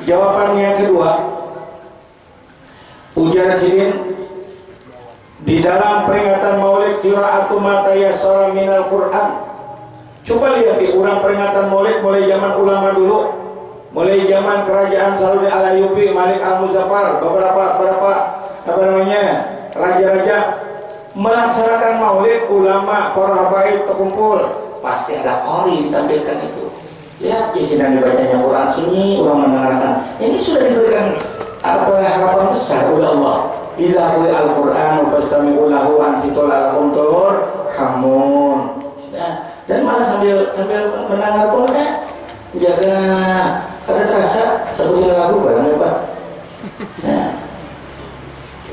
jawabannya kedua, ujar Sidin di dalam peringatan Maulid qiraatu ma tayassara minal Quran. Coba lihat di urang peringatan Maulid mulai zaman ulama dulu, mulai zaman kerajaan Saudi Al-Ayyubi, Malik Al-Muzaffar, beberapa apa namanya raja-raja melaksanakan maulid, ulama, para habaib terkumpul, pasti ada qori ditampilkan itu. Lihat di sini dibacanya Quran, sunyi orang mendengarkan. Ini sudah diberikan harapan besar oleh Allah. Idza quri'a al-Qur'an fastami'u lahu wa ansitu la'allakum turhamun. Dan malah sambil mendengar Quran, jaga ada terasa satu lagu barang ya Pak. Nah.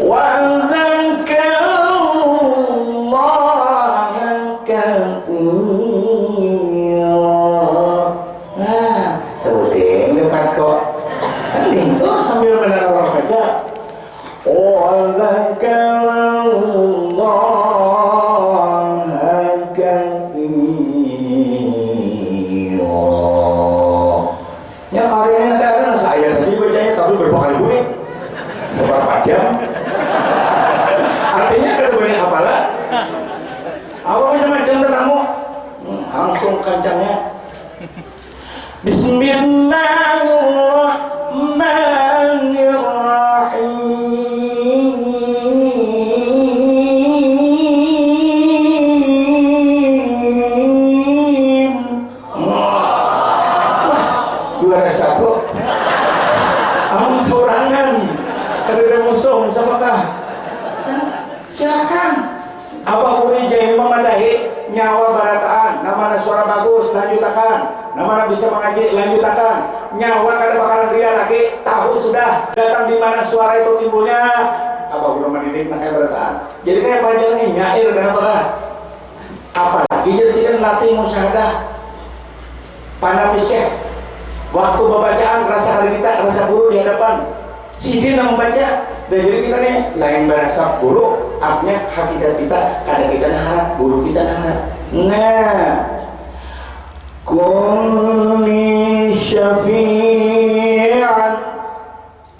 Wa dzakarallaha katsira. Nah, sebutin dekat kok. Kan itu sambil mendengar orang baca. Wa dzakarallaha katsira. Ya hari ini ada saya tadi bacanya tapi berkali-kali beberapa jam. Artinya ada banyak hafalan. Apa macam-macam teramu langsung kancangnya. Bismillahirrahmanirrahim. Wah, juara satu. Amun sorangan kada musuh sapakah? Silakan. Apa boleh jadi memadahi nyawa barataan, namanya suara bagus lanjutakan, namanya bisa mengaji lanjutakan, nyawa kada bakalan ria lagi, tahu sudah datang di mana suara itu timbulnya. Apa belum mendidik nak barataan? Jadi kayak panjang ini nyair kenapa? Apalagi jadi sih latih musyahadah pandang syekh. Waktu pembacaan rasa hari kita, rasa guru di hadapan sidin yang membaca. Dan jadi kita nih lain berasa guru, artinya hakikat kita kadang kita naharap, guru kita naharap. Nah, kunni syafi'an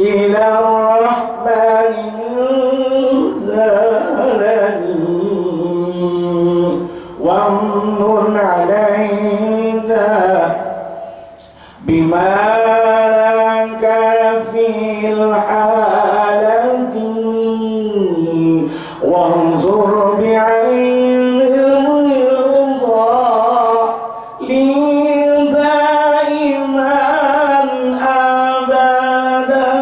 ila rahmani zalani wa amnun alaina bima laka fil halati wanzur bi'aini ridha li daiman abada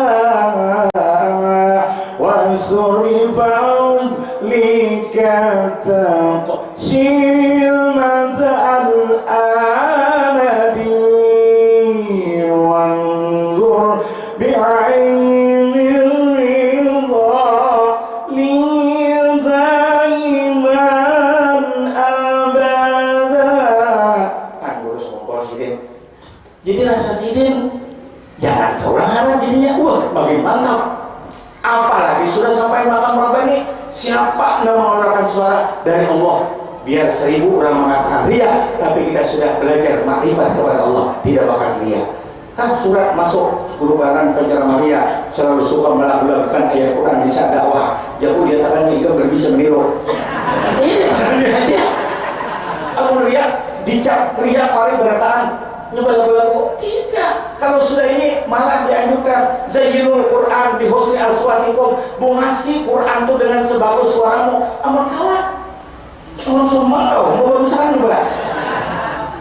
wa surifan lika taqsil madal amadi wanzur bi'aini ridha li daiman abada. Kan guru sombong sidin. Jadi rasa sidin jangan seorang harap dirinya, wah makin mantap. Apalagi sudah sampai makam Rabbani, siapa yang mengeluarkan suara dari Allah? Biar 1000 orang mengatakan ria, tapi kita sudah belajar makrifat kepada Allah, tidak bakal ria. Surat masuk perubahan penceramah ria selalu suka melakukan ayat Quran di saat dakwah. Jauh dia tangannya itu berbisa meniru. Aku ria dicap ria kali berataan nyoba lagu tidak. Kalau sudah ini malah dianjurkan zayyinul Quran bi husni aswatikum, mengasi Quran itu dengan sebagus suaramu. Aman kawan aman semua kau mau bagusan juga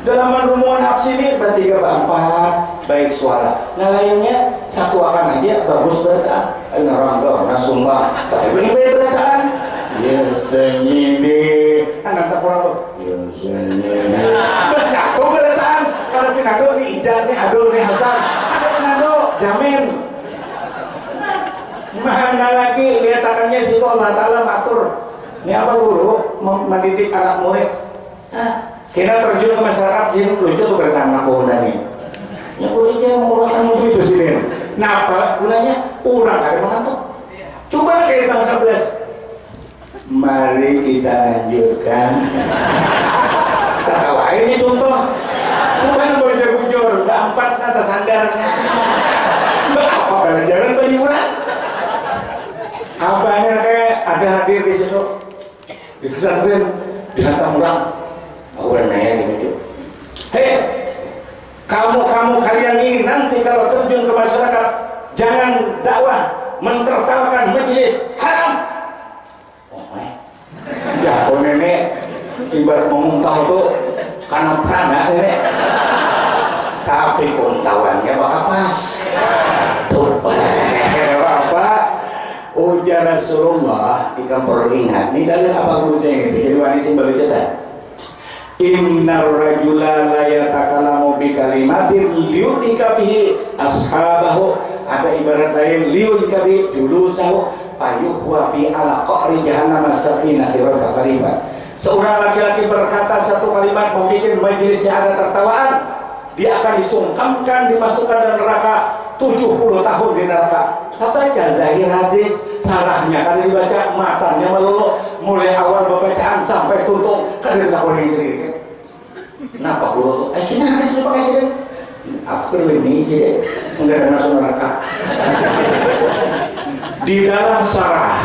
dalam rumungan hafs ini bertiga berempat baik suara. Nah lainnya satu akan aja bagus berataan. Ayo narangga nasumba tapi baik berataan ya senyidi anak tak kurang ya senyidi bersatu berataan. Kalau pinado nih Ijar nih Adul nih Hasan ada pinado jamin. Mana lagi lihatannya situ Allah Ta'ala matur. Ini apa guru mendidik anak murid? Kita terjun ke masyarakat sini lucu tuh bertahan aku nih. Ya boleh mengeluarkan musuh itu sini. Nah apa gunanya? Orang ada mengantuk. Coba kayak bangsa 11. Mari kita lanjutkan. Tahu ini contoh. Coba boleh bujur, udah 4 atas sandarnya. Apa pelajaran bagi ulang? Abahnya kayak ada hadir di situ di pesantren dihantam orang. Aku udah nanya gitu. Hei, kamu kalian ini nanti kalau terjun ke masyarakat jangan dakwah mentertawakan majelis haram. Oh, Ya kok nenek ibarat memuntah tuh karena prana nenek, tapi kontawannya bakal pas tuh apa ujar Rasulullah ikan perlu ingat ini dalil apa gurunya ini jadi wani simbol jeda innar rajula la yatakalamu bi kalimatin liyudika bihi ashabahu, ada ibarat lain liyudika bihi julusahu payuhwa bi ala qa'ri jahannam safina hirabah kalimat. Seorang laki-laki berkata satu kalimat membuat majelis yang ada tertawaan, dia akan disungkamkan dimasukkan dalam neraka 70 tahun di neraka. Tapi aja zahir hadis sarahnya kan dibaca matanya melulu mulai awal pembacaan sampai tutup kan dia tak boleh sendiri kan. Kenapa guru tuh? Sini hadis lu pakai sini. Aku ini sih enggak ada masuk neraka. Di dalam sarah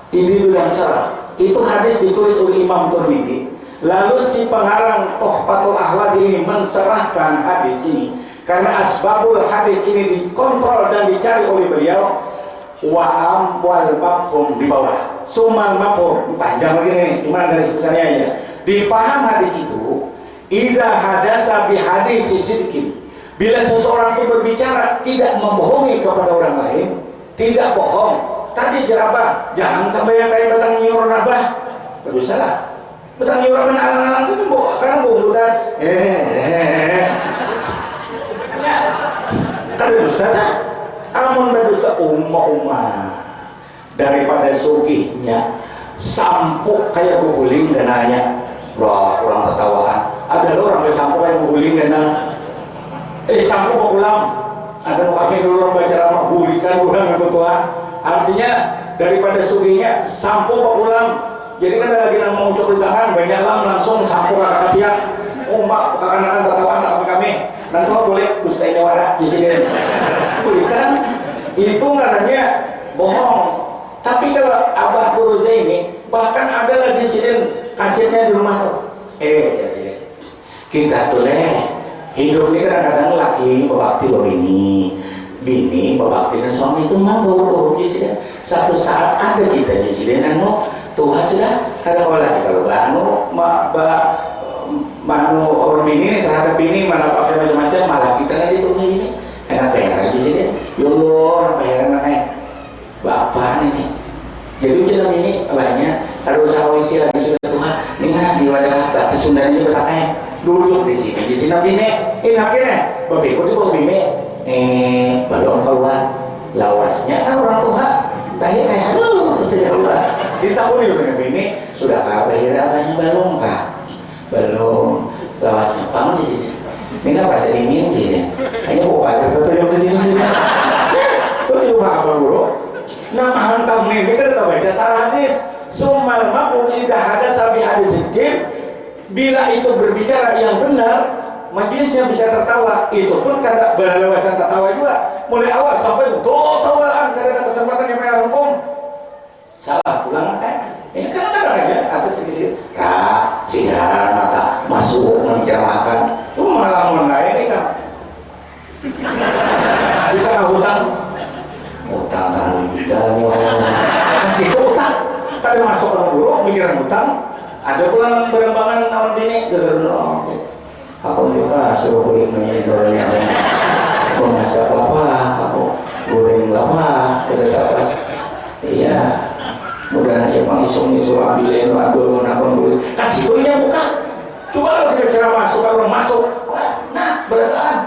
ini dalam sarah itu hadis ditulis oleh Imam Tirmidzi. Lalu si pengarang Tuhfatul Ahwadi ini menserahkan hadis ini karena asbabul hadis ini dikontrol dan dicari oleh beliau. Wa wal mafhum di bawah sumal mafhum panjang begini cuma dari sebesarnya aja dipaham hadis itu idza hadasa bi hadis sidqin, bila seseorang itu berbicara tidak membohongi kepada orang lain, tidak bohong. Tadi jerabah jangan sampai yang kayak batang nyiur nabah berdosa lah. Batang nyiur nabah alang-alang itu kan bohong dan kan berdosa lah. Amun berdosa umma daripada sugihnya sampuk kayak guguling dananya. Wah, orang tertawaan. Ada orang bersampuk kayak guguling dana. Sampuk ulang. Ada kami dulu orang baca ramah bulikan ulang itu tua. Artinya daripada sugihnya sampuk ulang. Jadi kan ada lagi yang mau coba tangan banyak langsung sampuk kakak tiap. Mak kakak-kakak tertawaan kami. Nanti boleh usai nyawara di sini. Bulikan itu ngarannya bohong. Tapi kalau Abah Buruza ini bahkan ada lagi sini kasetnya di rumah tuh. Ya sini. Kita tuh hidup ini kadang-kadang laki berbakti sama bini berbakti dengan suami itu mah baru di sini. Satu saat ada kita di sini Tuhan sudah kadang lagi kalau manu orang bini terhadap bini malah pakai macam-macam malah kita lagi tuh ini enak beres di sini. Yolo enak beres namanya bapak ini. Jadi dalam ini banyak harus awisi lagi sudah Tuhan. Ini di wadah batas Sunda ini berpakai duduk di sini bini enaknya babi kok di bawah bini belum keluar lawasnya orang Tuhan tanya kayak halo sudah keluar di tahun ini sudah kabar banyak belum lawasnya pang di sini ini apa sih dingin sini hanya bukan ada tutup di sini itu di rumah apa bro nama hantam ini kan kita baca salah hadis sumal ma'un idha hadasa bi hadis sedikit. Bila itu berbicara yang benar, majelisnya bisa tertawa. Itu pun karena berlewasan tertawa juga. Mulai awal sampai tawaan karena ada kesempatan yang merah hukum. Salah pulang kan? Ini kan ada aja atas sedikit. Sigar mata masuk mencerahkan. Cuma malah lain ini kan. Bisa nggak hutang kalau juga kasih itu hutang. Tadi masuk ke guru mikiran hutang. Ada pulang berembangan tahun ini gerno. Aku juga suruh kulit menyedornya. Memasak lapa, aku goreng lapa, tidak pas. Iya, mudah aja pengisung-isung ambilin waktu nakon dulu. Kasih kulinya buka. Coba kalau kita cara masuk, kalau masuk, nah beretaan.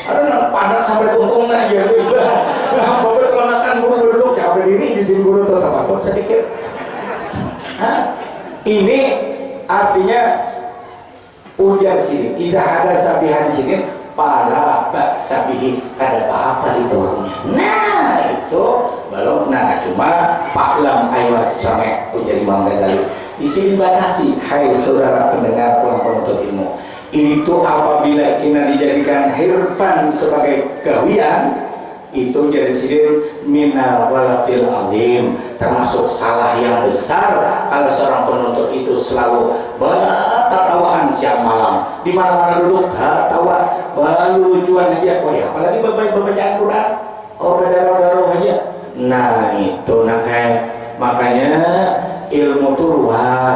Ada nak padat sampai tuntungnya ya juga. Nah, bapak kalau makan guru duduk, ya berdiri di sini guru tetap patut sedikit. Hah? Ini artinya ujar sini tidak ada sabihan di sini pala bak sabihi kada apa itu orangnya. Nah itu belum cuma paklam aywas sampai ujar Imam Ghazali di sini batasi. Hai saudara pendengar kurang penuntut ilmu, itu apabila kita dijadikan hirfan sebagai gawian itu jadi sidir minal walatil alim, termasuk salah yang besar kalau seorang penuntut itu selalu bertatawaan siang malam di mana-mana duduk tawa baru lucuan aja. Oh ya apalagi bacaan Quran daroh-daroh aja. Nah itu makanya ilmu itu luas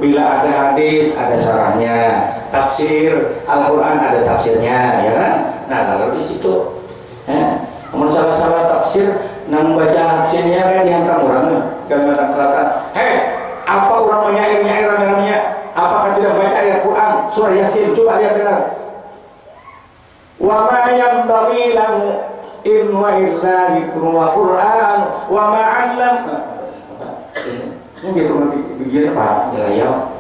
Bila ada hadis ada syarahnya, tafsir Al-Quran ada tafsirnya, ya kan? Nah lalu di situ, namun salah tafsir, nang baca tafsirnya kan dihantam orang Kalimantan Selatan. Apa orang menyair namanya? Apakah tidak baca ayat Quran surah Yasin? Coba lihat dengar. Wa ma yanbaghi lahu in wa illa dzikru wa Qur'an wa ma 'allam. Ini gitu begini Pak Wilayah.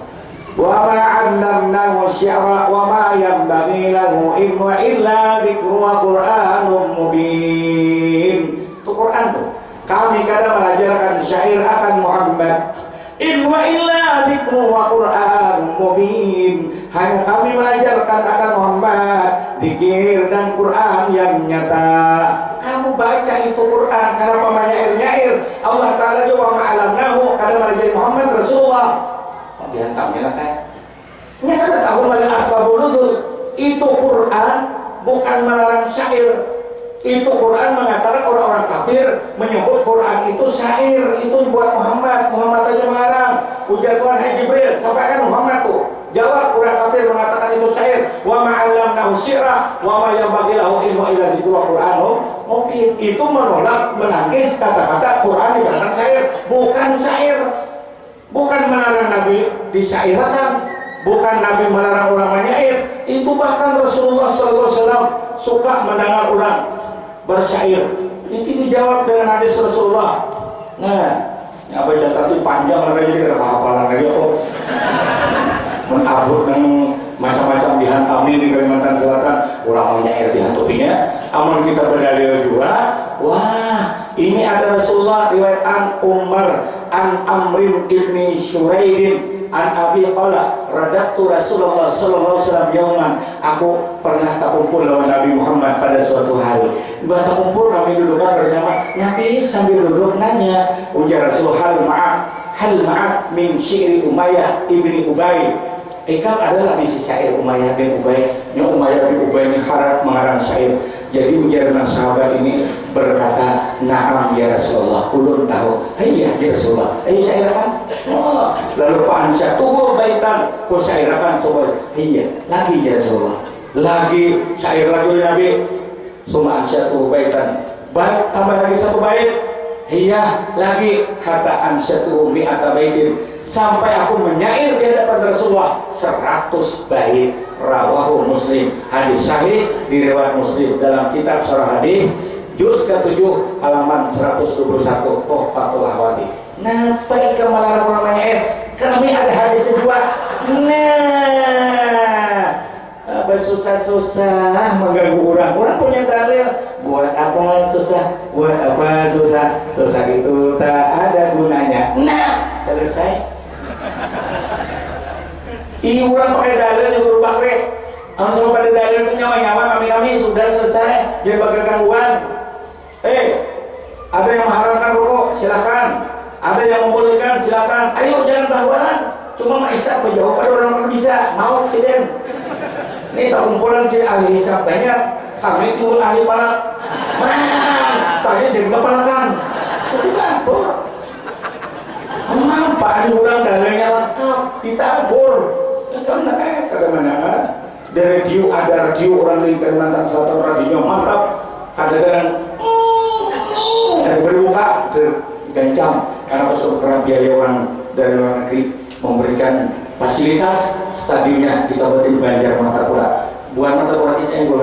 Wa ma 'allamnahu syi'ra wa ma yanbaghi lahu in wa illa dzikru wa Qur'anun mubin. Itu Quran tuh. Kami kadang mengajarkan syair akan Muhammad. In wa illa dzikru wa Qur'anun mubin. Hanya kami mengajarkan akan Muhammad zikir dan Quran yang nyata. Kamu baca itu Quran karena nyair. Allah Ta'ala juga ma'alamnahu karena mengajar Muhammad Rasulullah. Dihantamnya lah kan. Ini kan tahu malil asbabun nuzul. Itu Quran bukan melarang syair. Itu Quran mengatakan orang-orang kafir menyebut Quran itu syair, itu buat Muhammad aja mengarang. Ujar Tuhan, hai Jibril, sampaikan Muhammad tuh. Jawab orang kafir mengatakan itu syair. Wa ma'allamnahu syi'ra wa ma yanbaghi lahu ilmu illa dzikru wa Qur'anun mubin. Itu menolak, menangkis kata-kata Quran dikatakan syair, bukan syair. Bukan melarang Nabi disyairkan, bukan Nabi melarang orang menyair. Itu bahkan Rasulullah SAW suka mendengar orang bersyair. Itu dijawab dengan hadis Rasulullah. Nah, apa tadi panjang lagi jadi kehafalan lagi kok. Menabur dengan macam-macam dihantami di Kalimantan Selatan, orang menyair dihantutinya. Amun kita berdalil juga, wah ini ada Rasulullah riwayat an Umar an Amrin ibni Syuraidin an Abi qala radaktu Rasulullah sallallahu alaihi wasallam yauman. Aku pernah tak kumpul lawan Nabi Muhammad pada suatu hari. Tak kumpul kami dudukkan bersama Nabi sambil duduk nanya, ujar Rasul hal ma'ak min syi'ri Umayyah ibni Ubay. Ikam adalah bisi syair Umayyah bin Ubay. Yang Umayyah bin Ubay ini harap mengarang syair. Jadi ujar sahabat ini berkata, "Na'am ya Rasulullah, ulun tahu." "Iya ya Rasulullah." "Ayo syairakan." Oh, lalu Pak tubuh baitan, kau syairakan sobat. "Iya, lagi ya Rasulullah." Lagi syair lagi Nabi. Suma tubuh baitan. Baik, tambah lagi satu bait. "Iya, lagi kata ansyatuhu mi'ata baitin." Sampai aku menyair di hadapan Rasulullah 100 bait. Rawahu Muslim, hadis sahih diriwayat Muslim dalam kitab Syarah Hadis juz ke-7 halaman 121 Tuhfatul Ahwadi. Napa ika melarang orang menyair? Kami ada hadis juga. Nah, apa susah-susah mengganggu orang punya dalil. Buat apa susah? Buat apa susah? Susah itu tak ada gunanya. Nah, selesai. Orang pakai dalil yang berubah kek. Langsung pada dalil itu nyawa-nyawa kami sudah selesai. Jangan pakai gangguan. Ada yang mengharamkan rokok, silakan. Ada yang membolehkan, silakan. Ayo jangan bahuan. Cuma menghisap jauh pada orang bisa. Mau aksiden. Ini tak kumpulan si ahli hisap banyak. Kami timbul ahli palak. Saya sering kepalakan. Tapi batur. Emang Pak Adi orang dalilnya lengkap, ditabur. Karena kadang-kadang ada radio orang di Kalimantan Selatan, radionya mantap. Kadang-kadang berbuka gancang karena karena biaya orang dari luar negeri memberikan fasilitas stadionnya di Kabupaten Banjar Matapura. Buat Matapura ini yang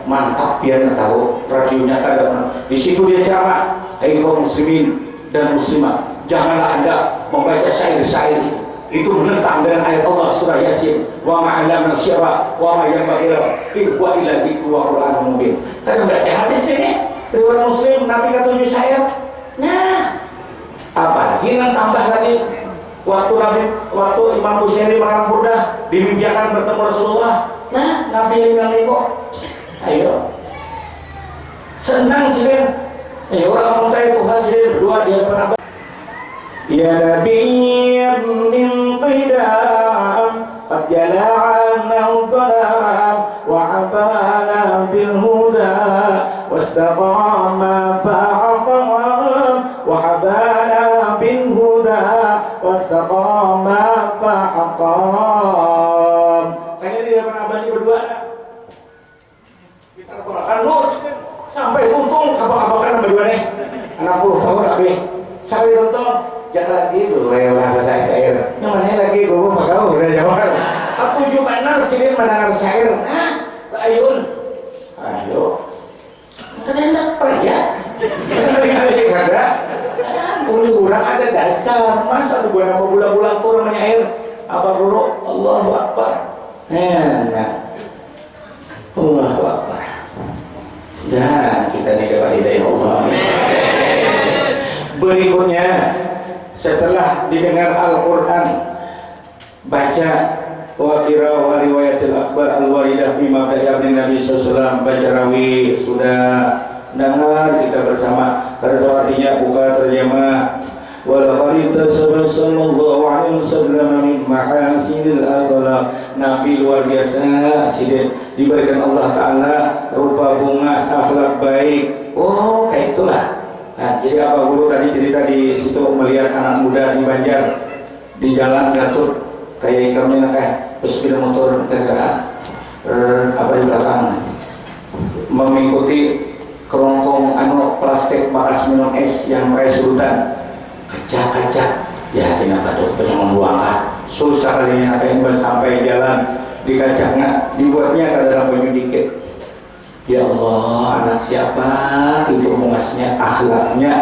mantap biar tahu radionya kadang di situ dia ceramah, hai kaum muslimin dan muslimat, janganlah Anda membaca syair-syair itu menentang dengan ayat Allah surah Yasin, wa ma'alamna syi'ra wa ma yanbaghi lahu illa dzikru wa Qur'anun mubin. Saya baca hadis ini riwayat Muslim, Nabi kata syair. Nah, apalagi yang tambah lagi waktu Imam Bukhari makan burdah dimimpikan bertemu Rasulullah. Nah, Nabi lihat kok. Ayo. Senang sih kan. Orang muda itu hasil berdua di hadapan Abah. Ya Nabiyyam min qidam qad jala'anahu dhalam wa abana bil huda wastaqama fa'aqam wa habana bil huda wastaqama fa'aqam 60 tahun lebih sekali nonton jangan lagi gue merasa saya syair yang mana lagi gue bakal udah jawab aku juga benar sini mendengar syair ayun ayo ternyata apa ya kali-kali ada uli orang ada dasar masa gue nama bulan-bulan tuh namanya air apa guru Allahu Akbar enak Allahu Akbar dan kita ini dapat hidayah Allah. Berikutnya setelah didengar Al-Quran baca wa qira wa riwayatil akhbar al-waridah bima dari Nabi SAW baca rawi sudah dengar kita bersama karena artinya buka terjemah wal harita sallallahu alaihi wasallam min mahasinil akhlaq Nabi luar biasa asiden diberikan Allah Ta'ala rupa bunga akhlak baik oh kayak itulah nah jadi apa guru tadi cerita di situ melihat anak muda di Banjar di jalan Gatot kayak kami kayak sepeda motor kendaraan apa di belakang mengikuti kerongkong plastik bekas minum es yang pakai surutan kaca ya kenapa tuh pengen membuangkan susah kali ini ngapain sampai jalan di kacanya dibuatnya ke dalam baju dikit ya Allah anak siapa itu mengasnya akhlaknya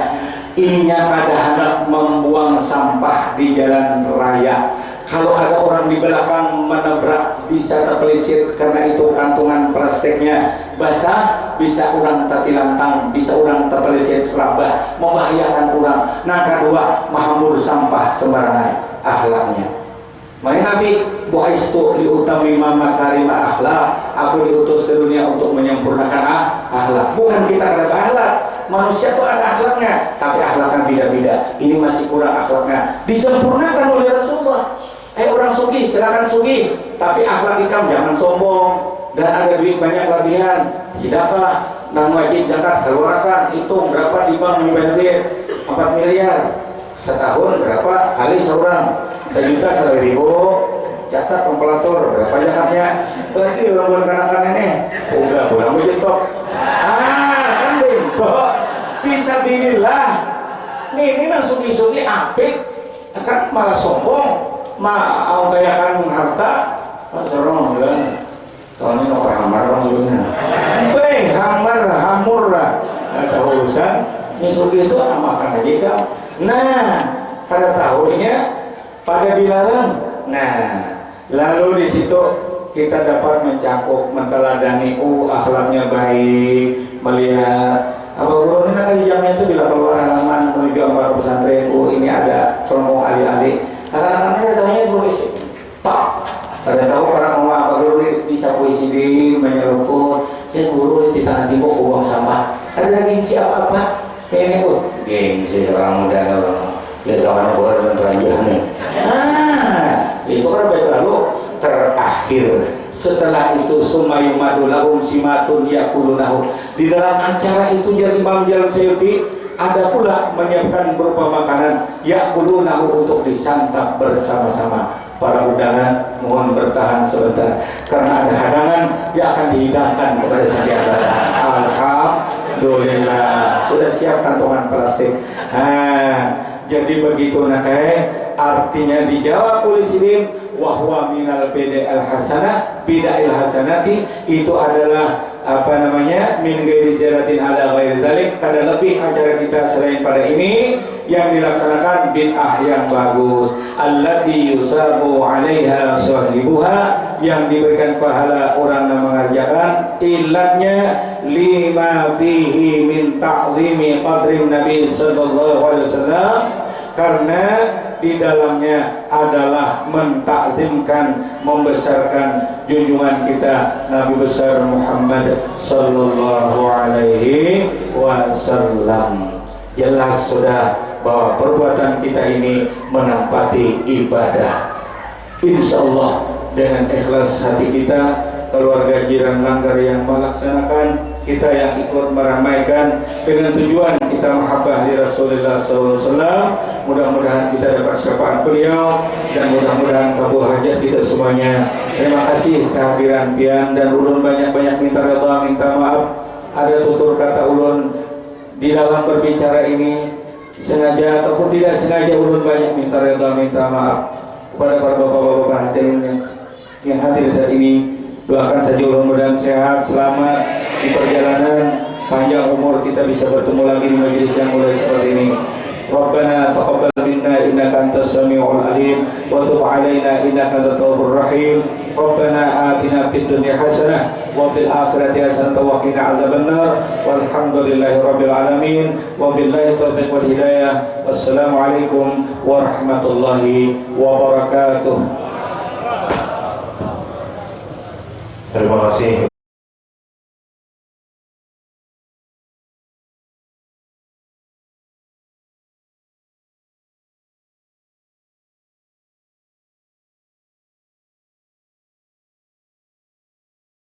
inya kada hendak membuang sampah di jalan raya kalau ada orang di belakang menabrak bisa terpeleset karena itu kantungan plastiknya basah bisa orang tertilantang bisa orang terpeleset rabah membahayakan orang nah kedua mahamur sampah sembarangan akhlaknya makanya Nabi buaistu liutami makarimah akhlak aku diutus ke dunia untuk menyempurnakan akhlak bukan kita ada akhlak manusia itu ada akhlaknya tapi akhlaknya beda-beda ini masih kurang akhlaknya disempurnakan oleh Rasulullah orang sugih silakan sugih tapi akhlak ikam jangan sombong dan ada duit banyak kelebihan sedekah dan wajib zakat keluarkan hitung berapa di bank nyimpen duit 4 miliar setahun berapa kali seorang 1.100.000 catat kompulator berapa zakatnya berarti lembur kanakan ini udah pulang bejetok kan bentok bisa bilillah ini nang sugi-sugi apik kan malah sombong mau kayakan harta serong bilang tahun ini orang hamar orang sebagainya hamur lah ada urusan nyusugi itu makan aja kan nah pada tahunya pada dilarang nah lalu di situ kita dapat mencakup menteladani akhlaknya baik melihat apa guru ini nanti jamnya itu bila keluar halaman menuju ke pesantren ini ada kelompok alih-alih anak-anaknya ada tahunya tulis pak ada tahu orang mau apa guru bisa puisi di menyelukut guru di tangan timur buang sampah ada gengsi apa ini bu gengsi orang muda kalau lihat orang buat menteranjah nih itu kan baik lalu terakhir setelah itu sumayumadu lahum simatun yakulunahu di dalam acara itu jadi Imam Jalal Suyuti ada pula menyiapkan berupa makanan yakulunahu untuk disantap bersama-sama para undangan mohon bertahan sebentar karena ada hadangan yang akan dihidangkan kepada setiap datang alhamdulillah sudah siap kantongan plastik jadi begitu artinya dijawab oleh Sirin wahwa minal bida'il hasanah bida'il hasanati itu adalah apa namanya min ghairi ziyaratin ala ghairi dzalik kada lebih acara kita selain pada ini yang dilaksanakan bid'ah yang bagus allati yusabu 'alaiha sahibuha yang diberikan pahala orang yang mengerjakan ilatnya lima fihi min ta'zimi qadrin Nabi sallallahu alaihi wasallam karena di dalamnya adalah mentakzimkan membesarkan junjungan kita Nabi besar Muhammad sallallahu alaihi wasallam. Jelas sudah bahwa perbuatan kita ini menempati ibadah. Insyaallah dengan ikhlas hati kita, keluarga jiran langgar yang melaksanakan, kita yang ikut meramaikan dengan tujuan kita mahabbah di Rasulullah SAW. Mudah-mudahan kita dapat syafaat beliau dan mudah-mudahan kabul hajat kita semuanya. Terima kasih kehadiran pian dan ulun banyak-banyak minta redha, minta maaf. Ada tutur kata ulun di dalam berbicara ini sengaja ataupun tidak sengaja ulun banyak minta reda, minta maaf kepada para bapak-bapak hadirin yang hadir saat ini. Doakan saja ulun mudah sehat, selamat di perjalanan, panjang umur, kita bisa bertemu lagi di majelis yang mulia seperti ini. Rabbana taqabbal minna innaka antas samiul alim wa tub alaina innaka antat tawwabur rahim. Rabbana atina fid dunya hasanah wa fil akhirati hasanah wa qina adzabannar. Walhamdulillahi rabbil alamin wa billahi taufiq wal hidayah. Wassalamualaikum warahmatullahi wabarakatuh. Terima kasih.